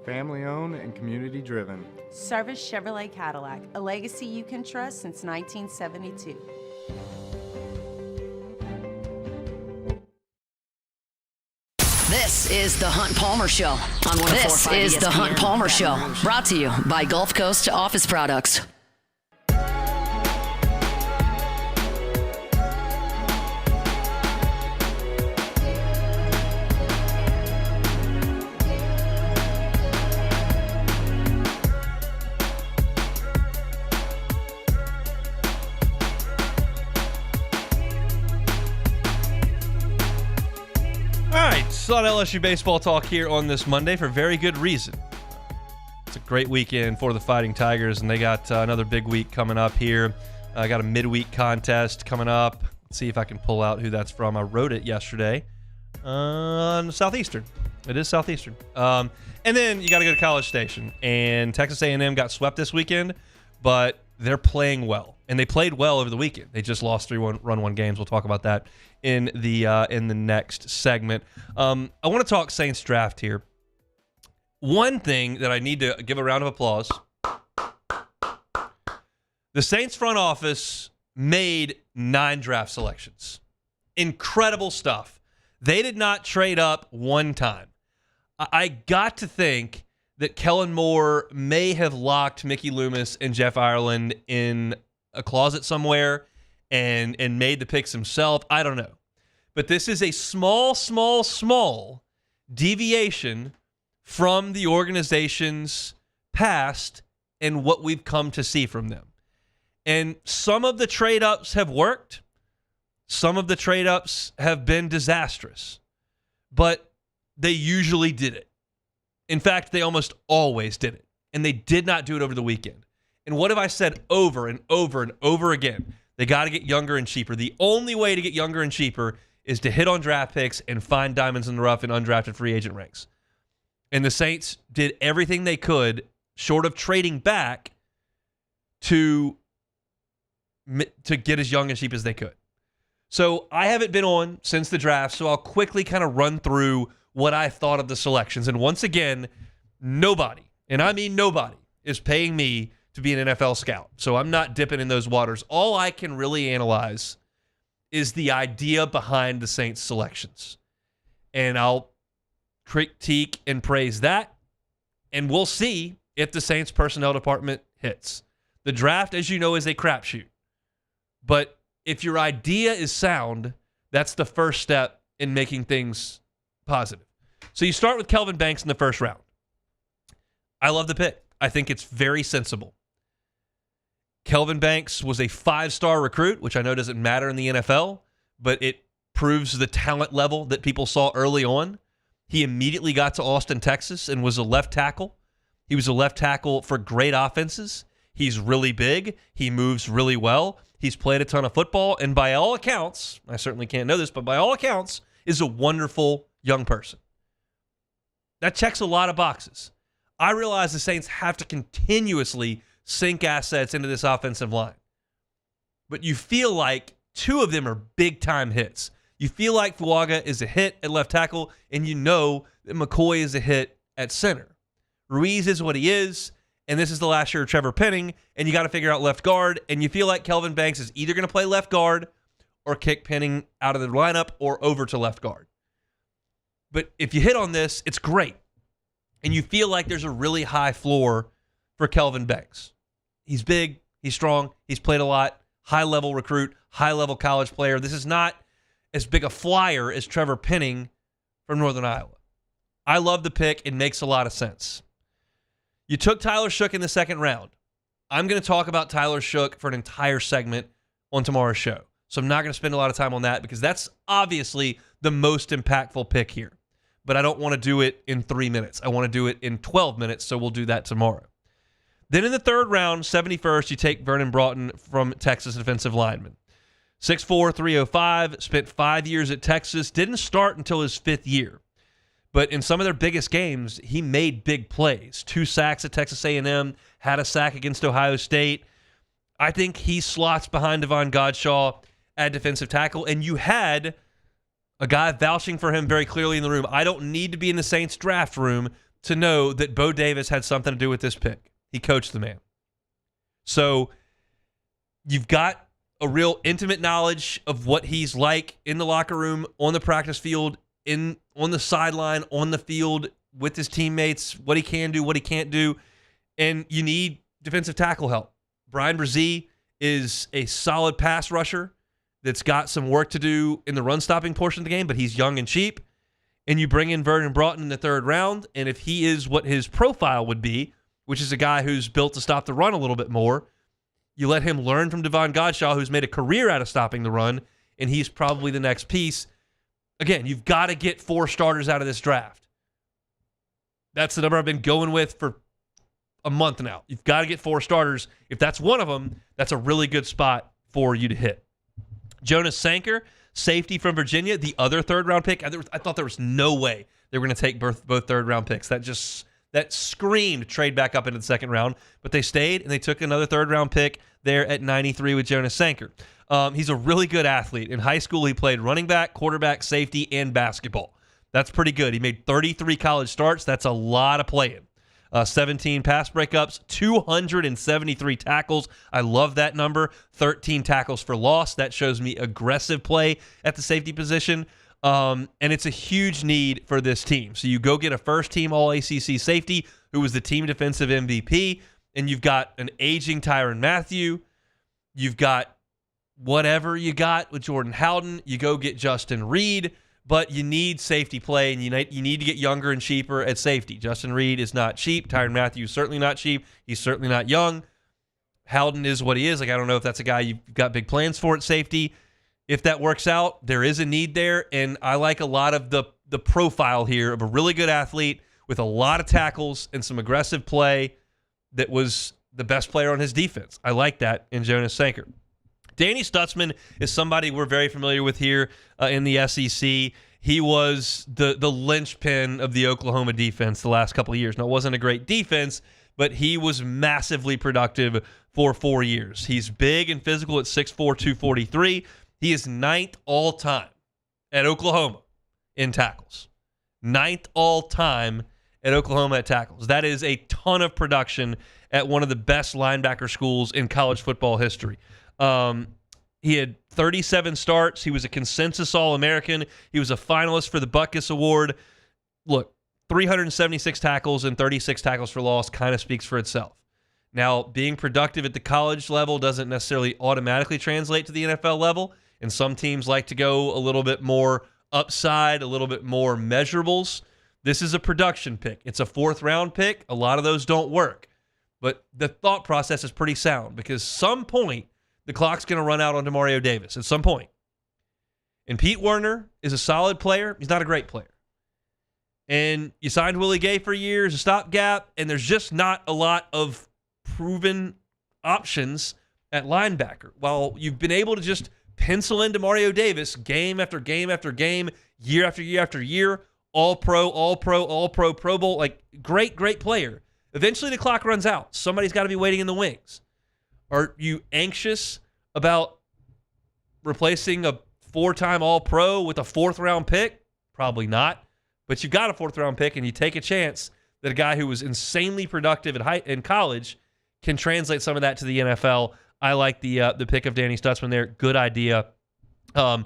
Family owned and community driven. Service Chevrolet Cadillac, a legacy you can trust since 1972. This is the Hunt Palmer Show on 104.5 ESPN. This is the Hunt Palmer Show, brought to you by Gulf Coast Office Products. It's on LSU baseball talk here on this Monday for very good reason. It's a great weekend for the Fighting Tigers, and they got another big week coming up here. I got a midweek contest coming up. Let's see if I can pull out who that's from. I wrote it yesterday on Southeastern. It is Southeastern. And then you got to go to College Station. And Texas A&M got swept this weekend, but they're playing well. And they played well over the weekend. They just lost 3 run-1 games. We'll talk about that in the next segment. I want to talk Saints draft here. One thing that I need to give a round of applause. The Saints front office made 9 draft selections. Incredible stuff. They did not trade up one time. I got to think that Kellen Moore may have locked Mickey Loomis and Jeff Ireland in a closet somewhere and made the picks himself. I don't know. But this is a small deviation from the organization's past and what we've come to see from them. And some of the trade-ups have worked. Some of the trade-ups have been disastrous. But they usually did it. In fact, they almost always did it. And they did not do it over the weekend. And what have I said over and over and over again? They got to get younger and cheaper. The only way to get younger and cheaper is to hit on draft picks and find diamonds in the rough in undrafted free agent ranks. And the Saints did everything they could, short of trading back, to get as young and cheap as they could. So I haven't been on since the draft, so I'll quickly kind of run through what I thought of the selections. And once again, nobody, and I mean nobody, is paying me to be an NFL scout. So I'm not dipping in those waters. All I can really analyze is the idea behind the Saints selections. And I'll critique and praise that. And we'll see if the Saints personnel department hits. The draft, as you know, is a crapshoot. But if your idea is sound, that's the first step in making things positive. So you start with Kelvin Banks in the first round. I love the pick. I think it's very sensible. Kelvin Banks was a 5-star recruit, which I know doesn't matter in the NFL, but it proves the talent level that people saw early on. He immediately got to Austin, Texas, and was a left tackle. He was a left tackle for great offenses. He's really big. He moves really well. He's played a ton of football, and by all accounts, I certainly can't know this, but by all accounts, is a wonderful young person. That checks a lot of boxes. I realize the Saints have to continuously sink assets into this offensive line. But you feel like 2 of them are big-time hits. You feel like Fuaga is a hit at left tackle, and you know that McCoy is a hit at center. Ruiz is what he is, and this is the last year of Trevor Penning, and you got to figure out left guard, and you feel like Kelvin Banks is either going to play left guard or kick Penning out of the lineup or over to left guard. But if you hit on this, it's great. And you feel like there's a really high floor for Kelvin Banks. He's big, he's strong, he's played a lot, high-level recruit, high-level college player. This is not as big a flyer as Trevor Penning from Northern Iowa. I love the pick. It makes a lot of sense. You took Tyler Shough in the second round. I'm going to talk about Tyler Shough for an entire segment on tomorrow's show. So I'm not going to spend a lot of time on that because that's obviously the most impactful pick here. But I don't want to do it in 3 minutes. I want to do it in 12 minutes, so we'll do that tomorrow. Then in the third round, 71st, you take Vernon Broughton from Texas, defensive lineman. 6'4", 305, spent 5 years at Texas, didn't start until his 5th year. But in some of their biggest games, he made big plays. 2 sacks at Texas A&M, had a sack against Ohio State. I think he slots behind Devon Godshaw at defensive tackle, and you had a guy vouching for him very clearly in the room. I don't need to be in the Saints draft room to know that Bo Davis had something to do with this pick. He coached the man. So you've got a real intimate knowledge of what he's like in the locker room, on the practice field, on the sideline, on the field, with his teammates, what he can do, what he can't do, and you need defensive tackle help. Brian Brzee is a solid pass rusher that's got some work to do in the run-stopping portion of the game, but he's young and cheap, and you bring in Vernon Broughton in the third round, and if he is what his profile would be, which is a guy who's built to stop the run a little bit more, you let him learn from Devon Godshaw, who's made a career out of stopping the run, and he's probably the next piece. Again, you've got to get 4 starters out of this draft. That's the number I've been going with for a month now. You've got to get 4 starters. If that's one of them, that's a really good spot for you to hit. Jonas Sanker, safety from Virginia, the other third-round pick. I thought there was no way they were going to take both third-round picks. That screamed trade back up into the second round, but they stayed and they took another third-round pick there at 93 with Jonas Sanker. He's a really good athlete. In high school, he played running back, quarterback, safety, and basketball. That's pretty good. He made 33 college starts. That's a lot of playing. 17 pass breakups, 273 tackles. I love that number. 13 tackles for loss. That shows me aggressive play at the safety position. And it's a huge need for this team. So you go get a first-team All-ACC safety who was the team defensive MVP, and you've got an aging Tyrann Mathieu. You've got whatever you got with Jordan Howden. You go get Justin Reed, but you need safety play, and you need to get younger and cheaper at safety. Justin Reed is not cheap. Tyrann Mathieu is certainly not cheap. He's certainly not young. Howden is what he is. I don't know if that's a guy you've got big plans for at safety. If that works out, there is a need there, and I like a lot of the profile here of a really good athlete with a lot of tackles and some aggressive play that was the best player on his defense. I like that in Jonas Sanker. Danny Stutzman is somebody we're very familiar with here in the SEC. He was the linchpin of the Oklahoma defense the last couple of years. Now, it wasn't a great defense, but he was massively productive for 4 years. He's big and physical at 6'4", 243. He is 9th all-time at Oklahoma in tackles. 9th all-time at Oklahoma at tackles. That is a ton of production at one of the best linebacker schools in college football history. He had 37 starts. He was a consensus All-American. He was a finalist for the Butkus Award. Look, 376 tackles and 36 tackles for loss kind of speaks for itself. Now, being productive at the college level doesn't necessarily automatically translate to the NFL level, and some teams like to go a little bit more upside, a little bit more measurables. This is a production pick. It's a 4th-round pick. A lot of those don't work. But the thought process is pretty sound because some point the clock's going to run out on Demario Davis at some point. And Pete Werner is a solid player. He's not a great player. And you signed Willie Gay for a year as a stopgap, and there's just not a lot of proven options at linebacker. While you've been able to just pencil in Demario Davis game after game after game, year after year after year, all-pro, all-pro, all-pro, Pro Bowl, like great player. Eventually the clock runs out. Somebody's got to be waiting in the wings. Are you anxious about replacing a 4-time All-Pro with a 4th-round pick? Probably not. But you've got a 4th-round pick, and you take a chance that a guy who was insanely productive in college can translate some of that to the NFL. I like the pick of Danny Stutzman there. Good idea in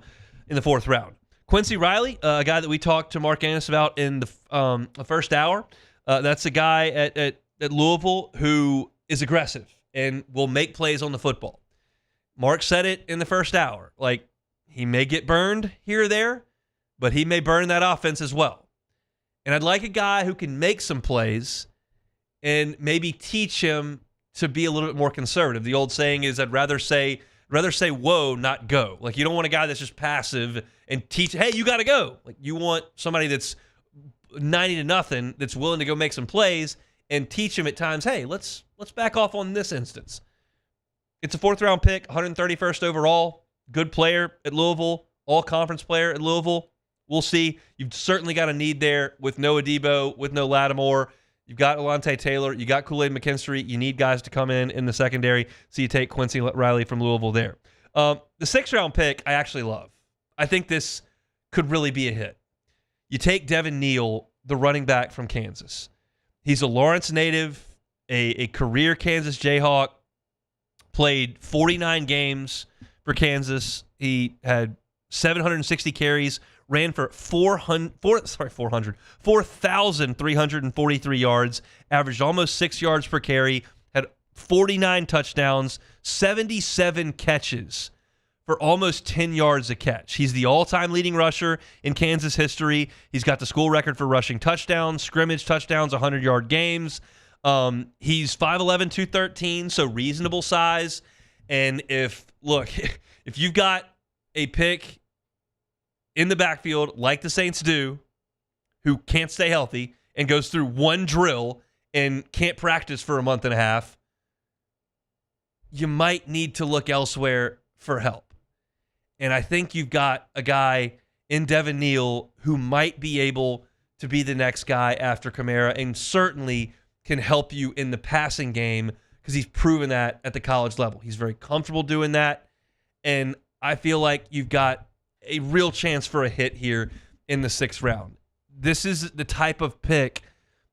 the 4th round. Quincy Riley, a guy that we talked to Mark Annis about in the first hour. That's a guy at Louisville who is aggressive and will make plays on the football. Mark said it in the first hour. Like, He may get burned here or there, but he may burn that offense as well. And I'd like a guy who can make some plays and maybe teach him to be a little bit more conservative. The old saying is, I'd rather say whoa, not go. Like, you don't want a guy that's just passive and teach, hey, you got to go. Like, you want somebody that's 90-0 that's willing to go make some plays and teach him at times, hey, let's back off on this instance. It's a 4th-round pick, 131st overall, good player at Louisville, all-conference player at Louisville. We'll see. You've certainly got a need there with no Adebo, with no Lattimore. You've got Alontae Taylor. You got Kool-Aid McKinstry. You need guys to come in the secondary, so you take Quincy Riley from Louisville there. The 6th-round pick I actually love. I think this could really be a hit. You take Devin Neal, the running back from Kansas. He's a Lawrence native, a career Kansas Jayhawk, played 49 games for Kansas. He had 760 carries, ran for 4,343 yards, averaged almost 6 yards per carry, had 49 touchdowns, 77 catches for almost 10 yards a catch. He's the all-time leading rusher in Kansas history. He's got the school record for rushing touchdowns, scrimmage touchdowns, 100-yard games. He's 5'11", 213, so reasonable size. And if you've got a pick in the backfield like the Saints do, who can't stay healthy and goes through one drill and can't practice for a month and a half, you might need to look elsewhere for help. And I think you've got a guy in Devin Neal who might be able to be the next guy after Kamara and certainly can help you in the passing game because he's proven that at the college level. He's very comfortable doing that. And I feel like you've got a real chance for a hit here in the 6th round. This is the type of pick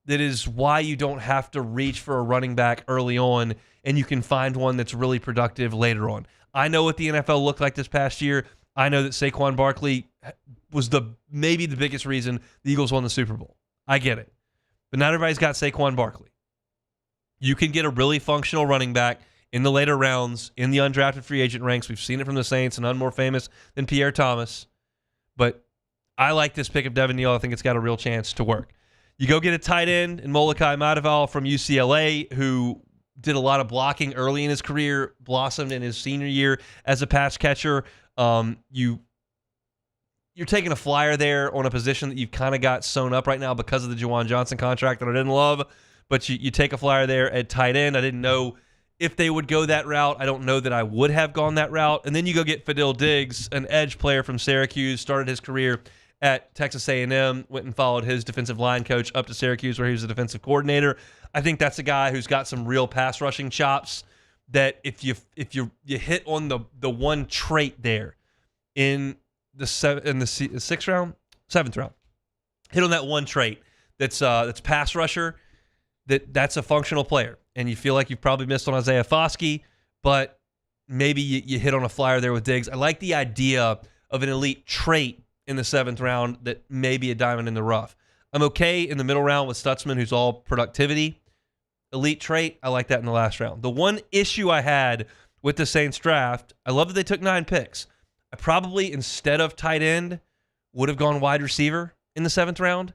that is why you don't have to reach for a running back early on and you can find one that's really productive later on. I know what the NFL looked like this past year. I know that Saquon Barkley was maybe the biggest reason the Eagles won the Super Bowl. I get it. But not everybody's got Saquon Barkley. You can get a really functional running back in the later rounds, in the undrafted free agent ranks. We've seen it from the Saints, and none more famous than Pierre Thomas. But I like this pick of Devin Neal. I think it's got a real chance to work. You go get a tight end in Molokai Madival from UCLA, who did a lot of blocking early in his career, blossomed in his senior year as a pass catcher. You're taking a flyer there on a position that you've kind of got sewn up right now because of the Juwan Johnson contract that I didn't love. But you take a flyer there at tight end. I didn't know if they would go that route. I don't know that I would have gone that route. And then you go get Fadil Diggs, an edge player from Syracuse, started his career at Texas A&M, went and followed his defensive line coach up to Syracuse where he was the defensive coordinator. I think that's a guy who's got some real pass rushing chops that if you hit on the one trait there in the 6th round, 7th round, hit on that one trait that's pass rusher, that's a functional player. And you feel like you've probably missed on Isaiah Foskey, but maybe you hit on a flyer there with Diggs. I like the idea of an elite trait in the 7th round that may be a diamond in the rough. I'm okay in the middle round with Stutzman, who's all productivity. Elite trait, I like that in the last round. The one issue I had with the Saints draft, I love that they took 9 picks. I probably, instead of tight end, would have gone wide receiver in the 7th round.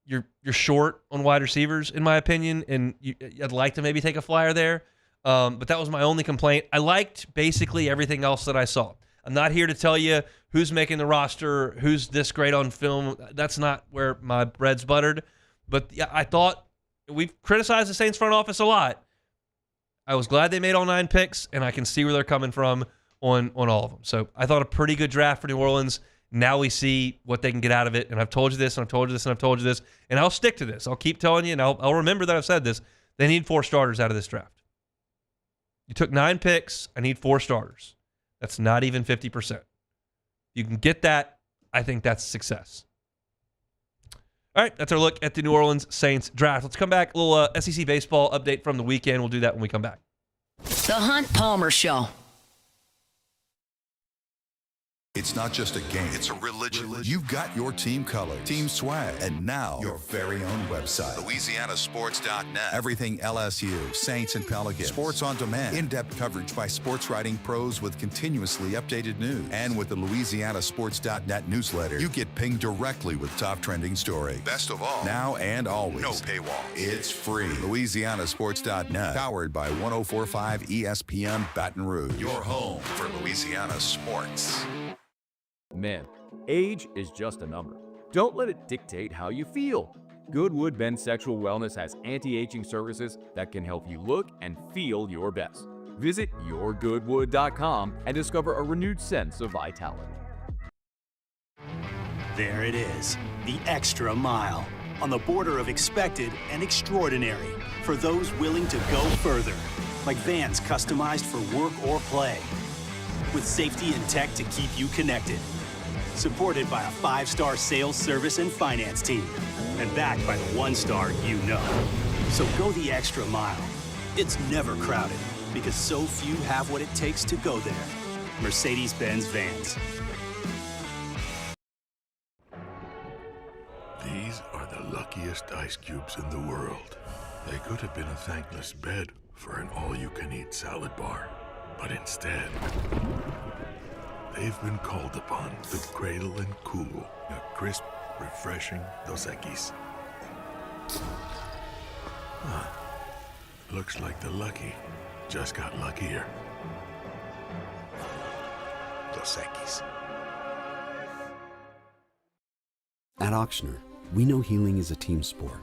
You're short on wide receivers, in my opinion, and I'd like to maybe take a flyer there. But that was my only complaint. I liked basically everything else that I saw. I'm not here to tell you who's making the roster, who's this great on film. That's not where my bread's buttered. But yeah, I thought we've criticized the Saints front office a lot. I was glad they made all 9 picks, and I can see where they're coming from on all of them. So I thought a pretty good draft for New Orleans. Now we see what they can get out of it. And I've told you this, and I've told you this, and I've told you this. And I'll stick to this. I'll keep telling you, and I'll remember that I've said this. They need 4 starters out of this draft. You took 9 picks. I need 4 starters. That's not even 50%. You can get that. I think that's success. All right, that's our look at the New Orleans Saints draft. Let's come back. A little SEC baseball update from the weekend. We'll do that when we come back. The Hunt Palmer Show. It's not just a game, it's a religion. You've got your team color, team swag, and now your very own website, LouisianaSports.net. Everything LSU, Saints, and Pelicans. Sports on demand. In-depth coverage by sports writing pros with continuously updated news. And with the LouisianaSports.net newsletter, you get pinged directly with top trending stories. Best of all, now and always, no paywall. It's free. LouisianaSports.net, powered by 104.5 ESPN Baton Rouge. Your home for Louisiana sports. Man, age is just a number. Don't let it dictate how you feel. Goodwood Men's Sexual Wellness has anti-aging services that can help you look and feel your best. Visit yourgoodwood.com and discover a renewed sense of vitality. There it is, the extra mile, on the border of expected and extraordinary, for those willing to go further, like vans customized for work or play, with safety and tech to keep you connected. Supported by a 5-star sales, service, and finance team. And backed by the 1-star you know. So go the extra mile. It's never crowded because so few have what it takes to go there. Mercedes-Benz Vans. These are the luckiest ice cubes in the world. They could have been a thankless bed for an all-you-can-eat salad bar. But instead, they've been called upon to cradle and cool a crisp, refreshing Dos Equis. Looks like the lucky just got luckier. Dos Equis. At Auctioner, we know healing is a team sport.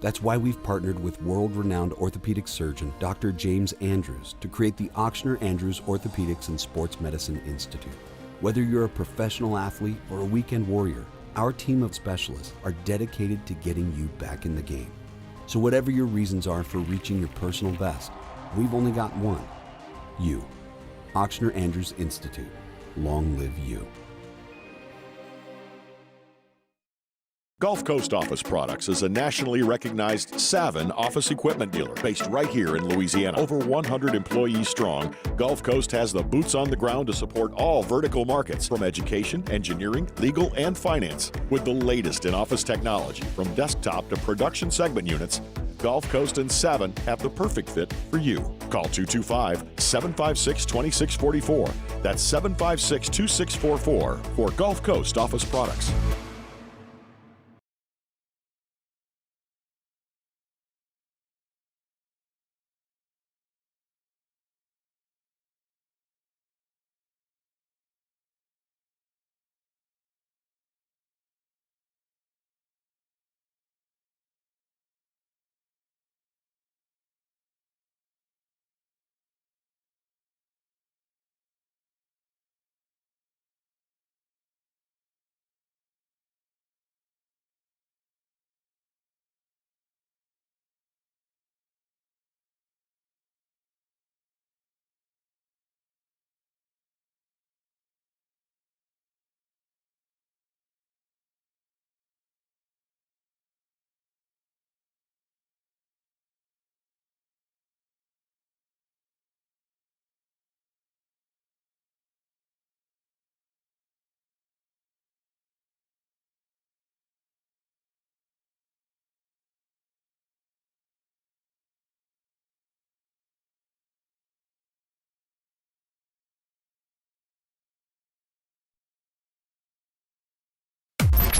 That's why we've partnered with world-renowned orthopedic surgeon Dr. James Andrews to create the Auctioner Andrews Orthopedics and Sports Medicine Institute. Whether you're a professional athlete or a weekend warrior, our team of specialists are dedicated to getting you back in the game. So whatever your reasons are for reaching your personal best, we've only got one. You. Auctioner Andrews Institute. Long live you. Gulf Coast Office Products is a nationally recognized Savin office equipment dealer based right here in Louisiana. Over 100 employees strong, Gulf Coast has the boots on the ground to support all vertical markets, from education, engineering, legal, and finance. With the latest in office technology, from desktop to production segment units, Gulf Coast and Savin have the perfect fit for you. Call 225-756-2644. That's 756-2644 for Gulf Coast Office Products.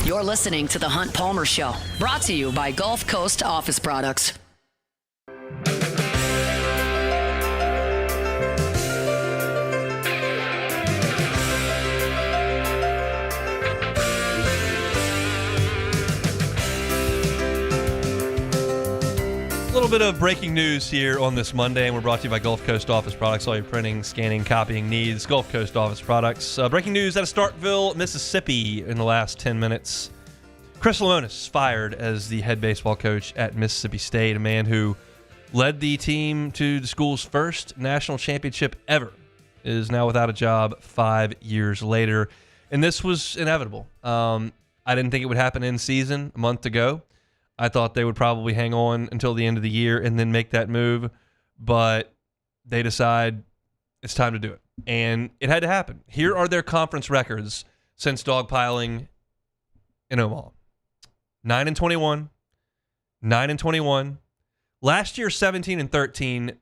You're listening to The Hunt Palmer Show, brought to you by Gulf Coast Office Products. A little bit of breaking news here on this Monday, and we're brought to you by Gulf Coast Office Products. All your printing, scanning, copying needs, Gulf Coast Office Products. Breaking news out of Starkville, Mississippi in the last 10 minutes. Chris Lemonis fired as the head baseball coach at Mississippi State, a man who led the team to the school's first national championship ever, is now without a job 5 years later. And this was inevitable. I didn't think it would happen in season a month ago. I thought they would probably hang on until the end of the year and then make that move, but they decide it's time to do it. And it had to happen. Here are their conference records since dogpiling in Omaha. 9-21, 9-21. Last year, 17-13.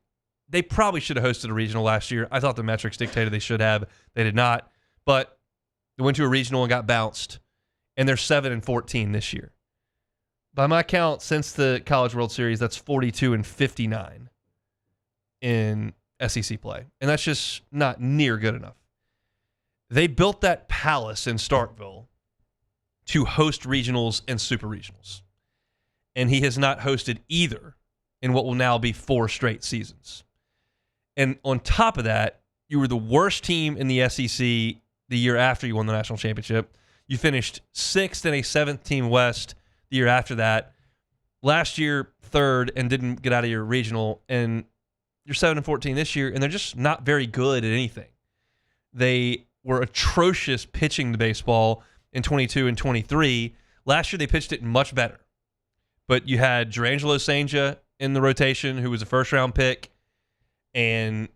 They probably should have hosted a regional last year. I thought the metrics dictated they should have. They did not. But they went to a regional and got bounced. And they're 7-14 this year. By my count, since the College World Series, that's 42-59 in SEC play. And that's just not near good enough. They built that palace in Starkville to host regionals and super regionals. And he has not hosted either in what will now be 4 straight seasons. And on top of that, you were the worst team in the SEC the year after you won the national championship. You finished 6th in a 7th-team West the year after that. Last year, 3rd, and didn't get out of your regional. And you're 7-14 this year, and they're just not very good at anything. They were atrocious pitching the baseball in 22 and 23. Last year, they pitched it much better. But you had Jurangelo Sainja in the rotation, who was a first-round pick, and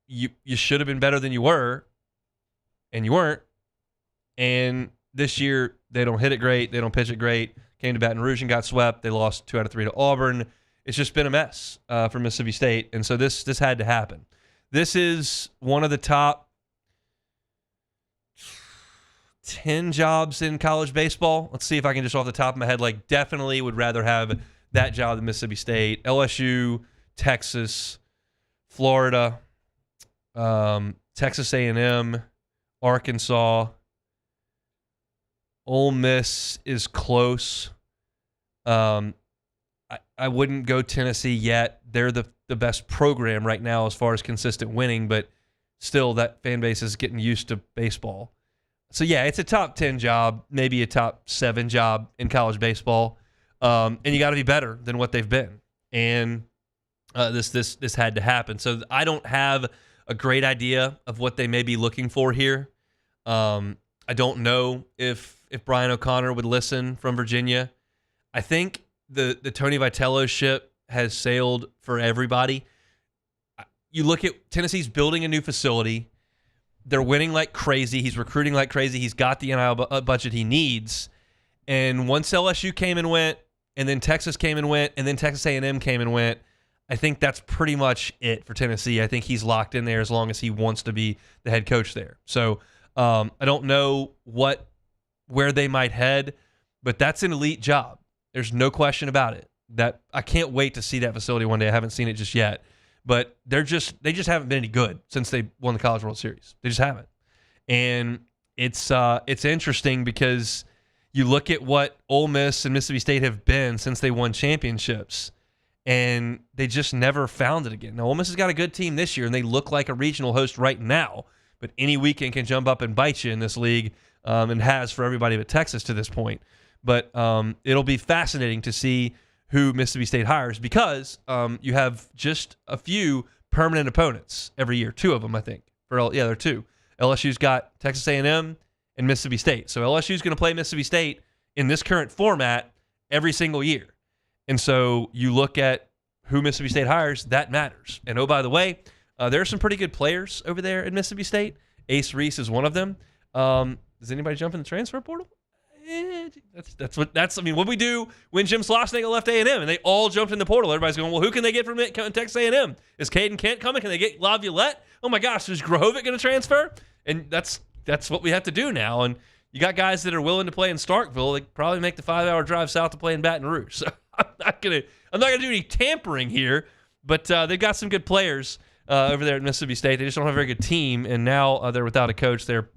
you should have been better than you were, and you weren't. And this year, they don't hit it great. They don't pitch it great. Came to Baton Rouge and got swept. They lost 2 out of 3 to Auburn. It's just been a mess for Mississippi State, and so this had to happen. This is one of the top 10 jobs in college baseball. Let's see if I can just off the top of my head, definitely would rather have that job than Mississippi State. LSU, Texas, Florida, Texas A&M, Arkansas. Ole Miss is close. I wouldn't go Tennessee yet. They're the best program right now as far as consistent winning, but still that fan base is getting used to baseball. So, yeah, it's a top 10 job, maybe a top 7 job in college baseball. And you got to be better than what they've been. And this had to happen. So I don't have a great idea of what they may be looking for here. I don't know if Brian O'Connor would listen from Virginia. I think the Tony Vitello ship has sailed for everybody. You look at Tennessee's building a new facility. They're winning like crazy. He's recruiting like crazy. He's got the NIL budget he needs. And once LSU came and went, and then Texas came and went, and then Texas A&M came and went, I think that's pretty much it for Tennessee. I think he's locked in there as long as he wants to be the head coach there. So I don't know where they might head, but that's an elite job. There's no question about it. That I can't wait to see that facility one day. I haven't seen it just yet. But they just haven't been any good since they won the College World Series. They just haven't. And it's interesting because you look at what Ole Miss and Mississippi State have been since they won championships, and they just never found it again. Now, Ole Miss has got a good team this year, and they look like a regional host right now, but any weekend can jump up and bite you in this league, and has for everybody but Texas to this point. But it'll be fascinating to see who Mississippi State hires because you have just a few permanent opponents every year. 2 of them, I think. There are 2. LSU's got Texas A&M and Mississippi State. So LSU's going to play Mississippi State in this current format every single year. And so you look at who Mississippi State hires, that matters. And oh, by the way, there are some pretty good players over there at Mississippi State. Ace Reese is one of them. Does anybody jump in the transfer portal? I mean, what we do when Jim Slosnagel left A&M and they all jumped in the portal. Everybody's going, well, who can they get from Texas A&M? Is Caden Kent coming? Can they get Laviolette? Oh my gosh, is Grohovic going to transfer? And that's what we have to do now. And you got guys that are willing to play in Starkville. They probably make the 5-hour drive south to play in Baton Rouge. So I'm not gonna do any tampering here. But they've got some good players over there at Mississippi State. They just don't have a very good team. And now they're without a coach. Their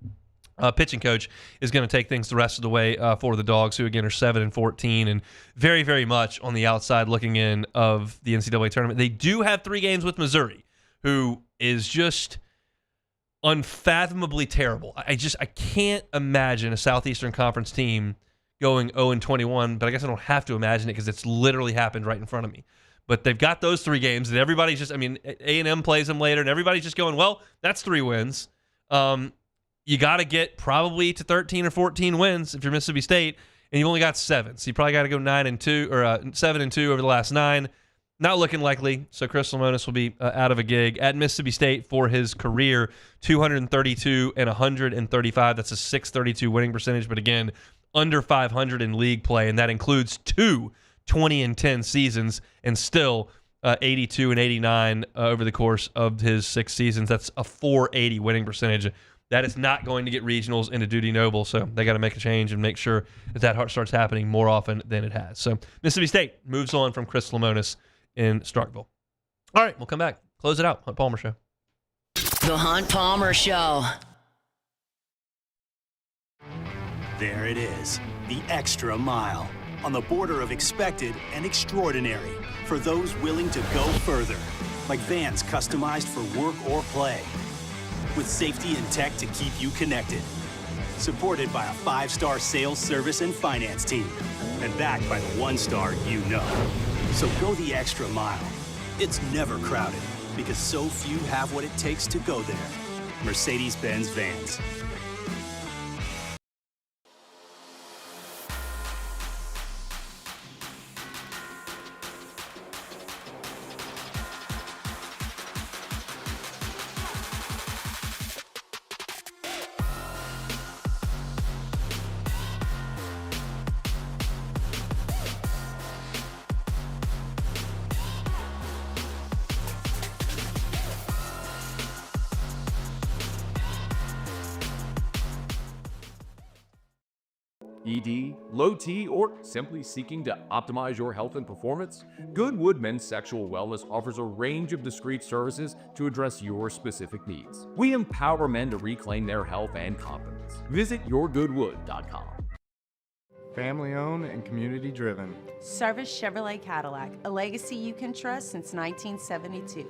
pitching coach is going to take things the rest of the way for the Dogs, who again are 7-14 and very, very much on the outside looking in of the NCAA tournament. They do have 3 games with Missouri, who is just unfathomably terrible. I can't imagine a Southeastern Conference team going 0-21, but I guess I don't have to imagine it because it's literally happened right in front of me. But they've got those 3 games, and everybody's just, A&M plays them later, and everybody's just going, well, that's 3 wins. You got to get probably to 13 or 14 wins if you're Mississippi State, and you've only got 7. So you probably got to go 9-2 or 7-2 over the last 9. not looking likely. So Chris Lemonis will be out of a gig at Mississippi State for his career. 232 and 135. That's a .632 winning percentage. But again, under 500 in league play, and that includes 2 20-10 seasons, and still 82 and 89 over the course of his 6 seasons. That's a .480 winning percentage. That is not going to get regionals into Dudy Noble, so they got to make a change and make sure that starts happening more often than it has. So Mississippi State moves on from Chris Lemonis in Starkville. All right, we'll come back. Close it out. Hunt Palmer Show. The Hunt Palmer Show. There it is, the extra mile, on the border of expected and extraordinary, for those willing to go further, like vans customized for work or play, with safety and tech to keep you connected, supported by a 5-star sales, service, and finance team, and backed by the 1-star you know. So go the extra mile. It's never crowded, because so few have what it takes to go there. Mercedes-Benz Vans. ED, low T, or simply seeking to optimize your health and performance? Goodwood Men's Sexual Wellness offers a range of discreet services to address your specific needs. We empower men to reclaim their health and confidence. Visit yourgoodwood.com. Family owned and community driven. Service Chevrolet Cadillac, a legacy you can trust since 1972.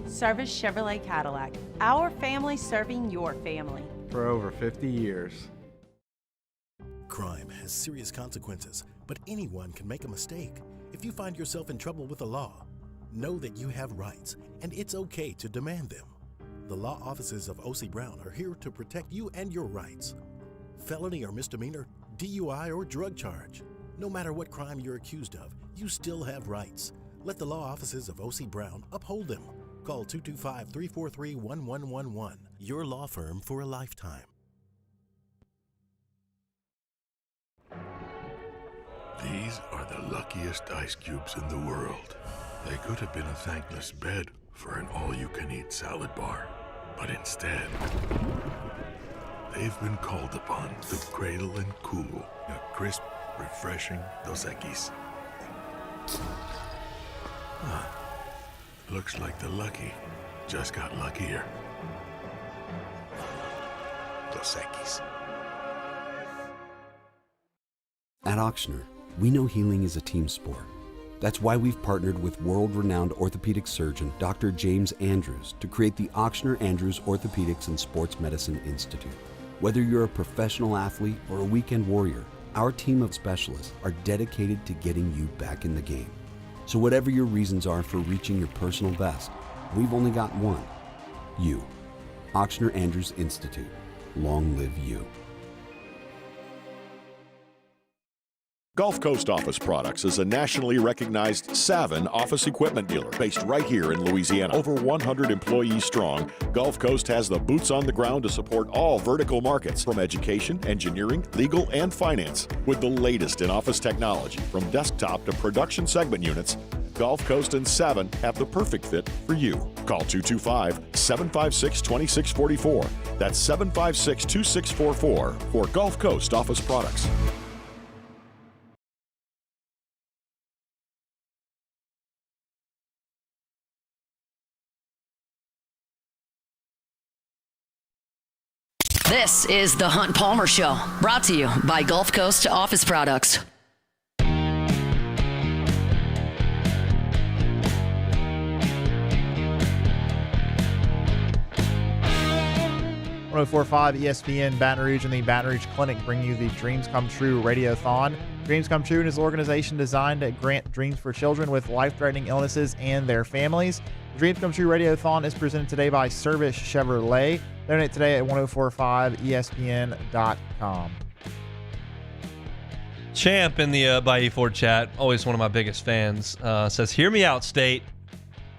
Service Chevrolet Cadillac, our family serving your family. For over 50 years. Crime has serious consequences, but anyone can make a mistake. If you find yourself in trouble with the law, know that you have rights, and it's okay to demand them. The law offices of O.C. Brown are here to protect you and your rights. Felony or misdemeanor, DUI or drug charge. No matter what crime you're accused of, you still have rights. Let the law offices of O.C. Brown uphold them. Call 225-343-1111. Your law firm for a lifetime. These are the luckiest ice cubes in the world. They could have been a thankless bed for an all-you-can-eat salad bar. But instead, they've been called upon to cradle and cool a crisp, refreshing Dos Equis. Looks like the lucky just got luckier. Dos Equis. At Auctioner, we know healing is a team sport. That's why we've partnered with world-renowned orthopedic surgeon Dr. James Andrews to create the Auctioner Andrews Orthopedics and Sports Medicine Institute. Whether you're a professional athlete or a weekend warrior, our team of specialists are dedicated to getting you back in the game. So whatever your reasons are for reaching your personal best, we've only got one. You. Auctioner Andrews Institute. Long live you. Gulf Coast Office Products is a nationally recognized Savin office equipment dealer based right here in Louisiana. Over 100 employees strong, Gulf Coast has the boots on the ground to support all vertical markets, from education, engineering, legal, and finance. With the latest in office technology, from desktop to production segment units, Gulf Coast and Savin have the perfect fit for you. Call 225-756-2644. That's 756-2644 for Gulf Coast Office Products. This is the Hunt Palmer Show, brought to you by Gulf Coast Office Products. .104.5 ESPN Baton Rouge and the Baton Rouge Clinic bring you the Dreams Come True Radiothon Dreams Come True is an organization designed to grant dreams for children with life-threatening illnesses and their families. The Dreams Come True Radiothon is presented today by Service Chevrolet. Donate today at 1045ESPN.com. Champ in the Bayou Ford chat, always one of my biggest fans, says, "Hear me out, State.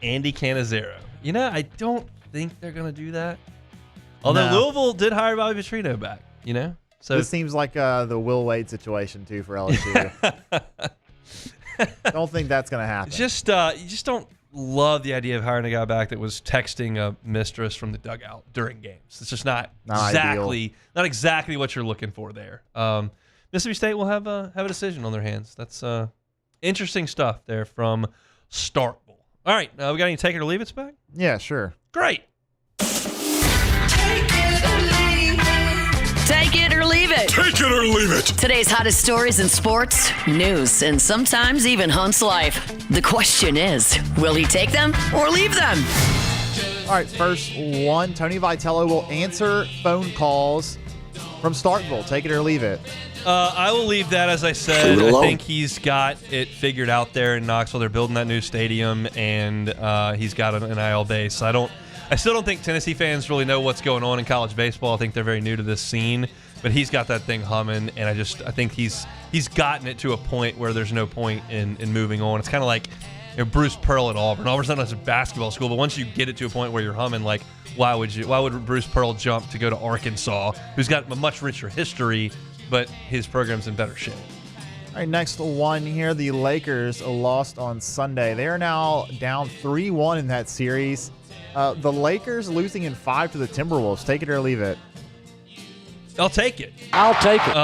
Andy Cannizaro." You know, I don't think they're going to do that. Although Louisville did hire Bobby Petrino back, you know? So this seems like the Will Wade situation, too, for LSU. Don't think that's going to happen. You just don't love the idea of hiring a guy back that was texting a mistress from the dugout during games. It's just not exactly what you're looking for there. Mississippi State will have a decision on their hands. That's interesting stuff there from Starkville. All right, we got any take it or leave it's back? Yeah, sure. Great. Take it or leave it. Take it or leave it. Today's hottest stories in sports, news, and sometimes even Hunt's life. The question is, will he take them or leave them? All right, first one, Tony Vitello will answer phone calls from Starkville. Take it or leave it. I will leave that, as I said. I think he's got it figured out there in Knoxville. They're building that new stadium, and he's got an NIL base. I still don't think Tennessee fans really know what's going on in college baseball. I think they're very new to this scene, but he's got that thing humming, and I think he's gotten it to a point where there's no point in moving on. It's kind of like Bruce Pearl at Auburn. Auburn's not a basketball school, but once you get it to a point where you're humming, like why would Bruce Pearl jump to go to Arkansas, who's got a much richer history, but his program's in better shape? All right, next one here. The Lakers lost on Sunday. They are now down 3-1 in that series. The Lakers losing in 5 to the Timberwolves. Take it or leave it. I'll take it. I'll take it.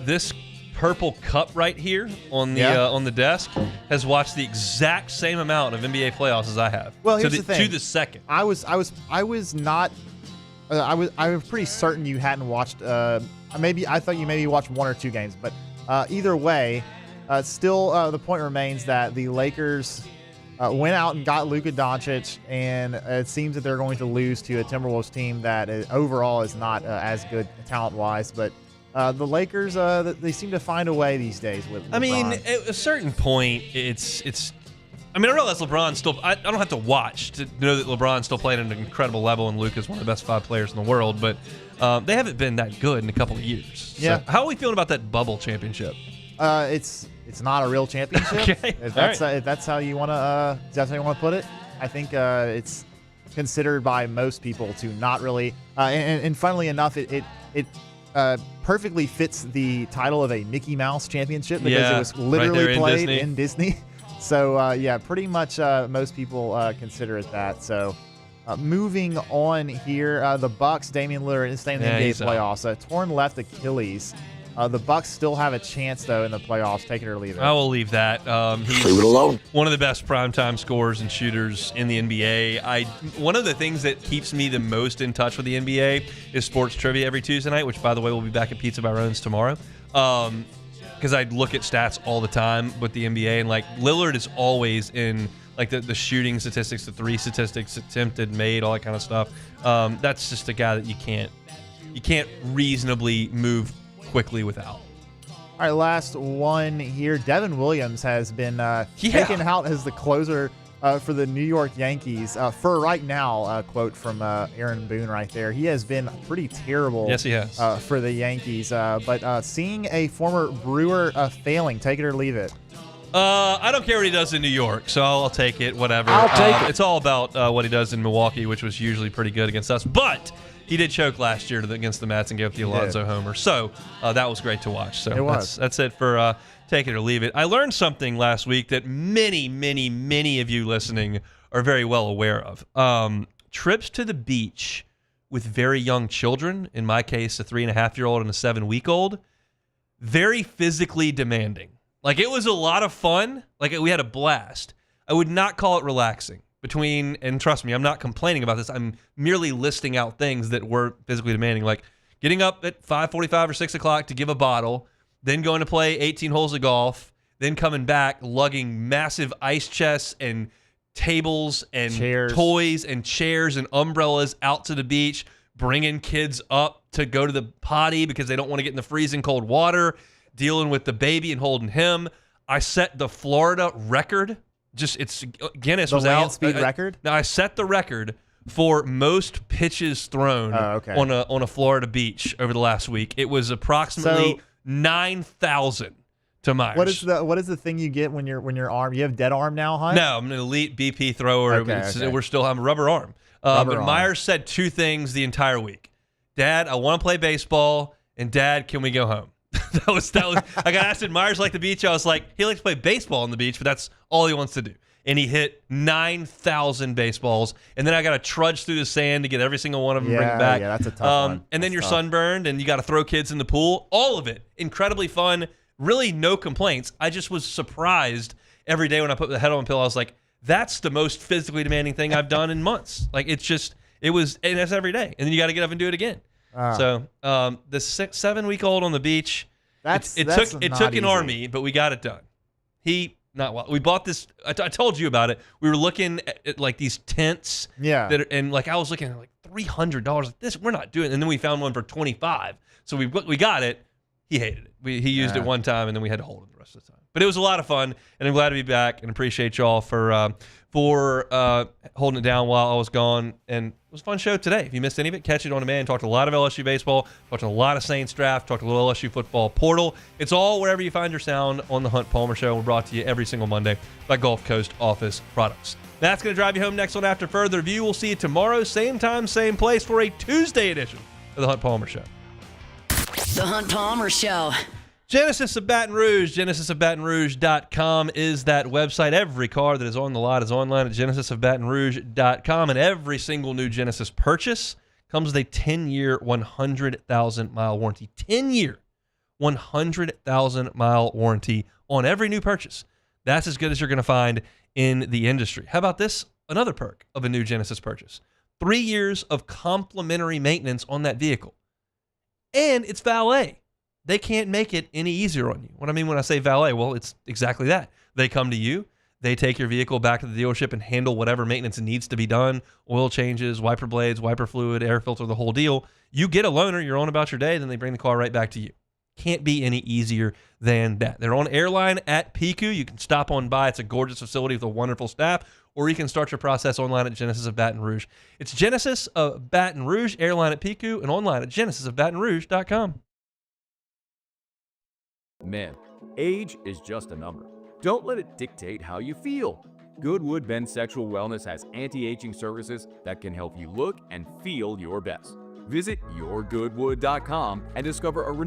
This purple cup right here on the desk has watched the exact same amount of NBA playoffs as I have. Well, here's the thing. To the second. I was not. I was pretty certain you hadn't watched. I thought you maybe watched 1 or 2 games, but either way, still the point remains that the Lakers went out and got Luka Doncic, and it seems that they're going to lose to a Timberwolves team that overall is not as good talent-wise. But the Lakers, they seem to find a way these days with LeBron. I mean, at a certain point, it's. I mean, I realize LeBron still. I don't have to watch to know that LeBron's still playing at an incredible level, and Luka's one of the best 5 players in the world. But they haven't been that good in a couple of years. Yeah. So how are we feeling about that bubble championship? It's not a real championship. Okay. If that's how you want to put it. I think it's considered by most people to not really. And funnily enough, it perfectly fits the title of a Mickey Mouse championship because it was literally played in Disney. So, pretty much most people consider it that. So, moving on here, the Bucks, Damian Lillard is staying in the NBA playoffs. Torn left Achilles. The Bucks still have a chance, though, in the playoffs. Take it or leave it. I will leave that. He's Leave it alone. One of the best primetime scorers and shooters in the NBA. One of the things that keeps me the most in touch with the NBA is sports trivia every Tuesday night, which, by the way, we'll be back at Pizza by Rones tomorrow. Because I look at stats all the time with the NBA, and like Lillard is always in like the shooting statistics, the 3 statistics, attempted, made, all that kind of stuff. That's just a guy that you can't reasonably move quickly without. All right, last one here. Devin Williams has been taken out as the closer for the New York Yankees. For right now, quote from Aaron Boone right there. He has been pretty terrible. Yes, he has. For the Yankees. But seeing a former Brewer failing, take it or leave it. I don't care what he does in New York, so I'll take it, whatever. I'll take it. It's all about what he does in Milwaukee, which was usually pretty good against us. But he did choke last year against the Mets and gave up the Alonso homer. So that was great to watch. So that's it for take it or leave it. I learned something last week that many, many, many of you listening are very well aware of. Trips to the beach with very young children, in my case, a 3.5-year-old and a 7-week-old, very physically demanding. Like, it was a lot of fun. Like, we had a blast. I would not call it relaxing. And trust me, I'm not complaining about this. I'm merely listing out things that were physically demanding, like getting up at 5:45 or 6 o'clock to give a bottle, then going to play 18 holes of golf, then coming back, lugging massive ice chests and tables and toys and chairs and umbrellas out to the beach, bringing kids up to go to the potty because they don't want to get in the freezing cold water, dealing with the baby and holding him. I set the Florida record. Guinness was out. The land speed record? No, I set the record for most pitches thrown on a Florida beach over the last week. It was approximately 9,000 to Myers. What is the thing you get when your arm? You have dead arm now, Hunt? No, I'm an elite BP thrower. Okay. We're still having a rubber arm. But Myers said two things the entire week. Dad, I want to play baseball, and Dad, can we go home? that was. I got asked, did Myers like the beach? I was like, he likes to play baseball on the beach, but that's all he wants to do. And he hit 9,000 baseballs, and then I got to trudge through the sand to get every single one of them and bring it back. Yeah, that's a tough one. And then you're sunburned, and you got to throw kids in the pool. All of it, incredibly fun. Really, no complaints. I just was surprised every day when I put the head on the pillow. I was like, that's the most physically demanding thing I've done in months. Like and that's every day, and then you got to get up and do it again. So the 7-week-old on the beach, it took an army, but we got it done. We bought this. I told you about it. We were looking at like these tents. Yeah. And like I was looking at like $300. Like this, we're not doing it. And then we found one for $25. So we got it. He hated it. He used it one time, and then we had to hold it the rest of the time. But it was a lot of fun, and I'm glad to be back, and appreciate y'all for holding it down while I was gone. And it was a fun show today. If you missed any of it, catch it on demand. Talked a lot of LSU baseball, talked a lot of Saints draft, talked a little LSU football portal. It's all wherever you find your sound on the Hunt Palmer Show. We're brought to you every single Monday by Gulf Coast Office Products. That's going to drive you home next on After Further Review. We'll see you tomorrow, same time, same place, for a Tuesday edition of the Hunt Palmer Show. The Hunt Palmer Show. Genesis of Baton Rouge, genesisofbatonrouge.com is that website. Every car that is on the lot is online at genesisofbatonrouge.com, and every single new Genesis purchase comes with a 10-year, 100,000-mile warranty. 10-year, 100,000-mile warranty on every new purchase. That's as good as you're going to find in the industry. How about this? Another perk of a new Genesis purchase. 3 years of complimentary maintenance on that vehicle. And it's valet. They can't make it any easier on you. What I mean when I say valet, well, it's exactly that. They come to you, they take your vehicle back to the dealership and handle whatever maintenance needs to be done, oil changes, wiper blades, wiper fluid, air filter, the whole deal. You get a loaner, you're on about your day, then they bring the car right back to you. Can't be any easier than that. They're on Airline at Pico. You can stop on by. It's a gorgeous facility with a wonderful staff, or you can start your process online at Genesis of Baton Rouge. It's Genesis of Baton Rouge, Airline at Pico, and online at genesisofbatonrouge.com. Man, age is just a number. Don't let it dictate how you feel. Goodwood Men's Sexual Wellness has anti-aging services that can help you look and feel your best. Visit yourgoodwood.com and discover a renewed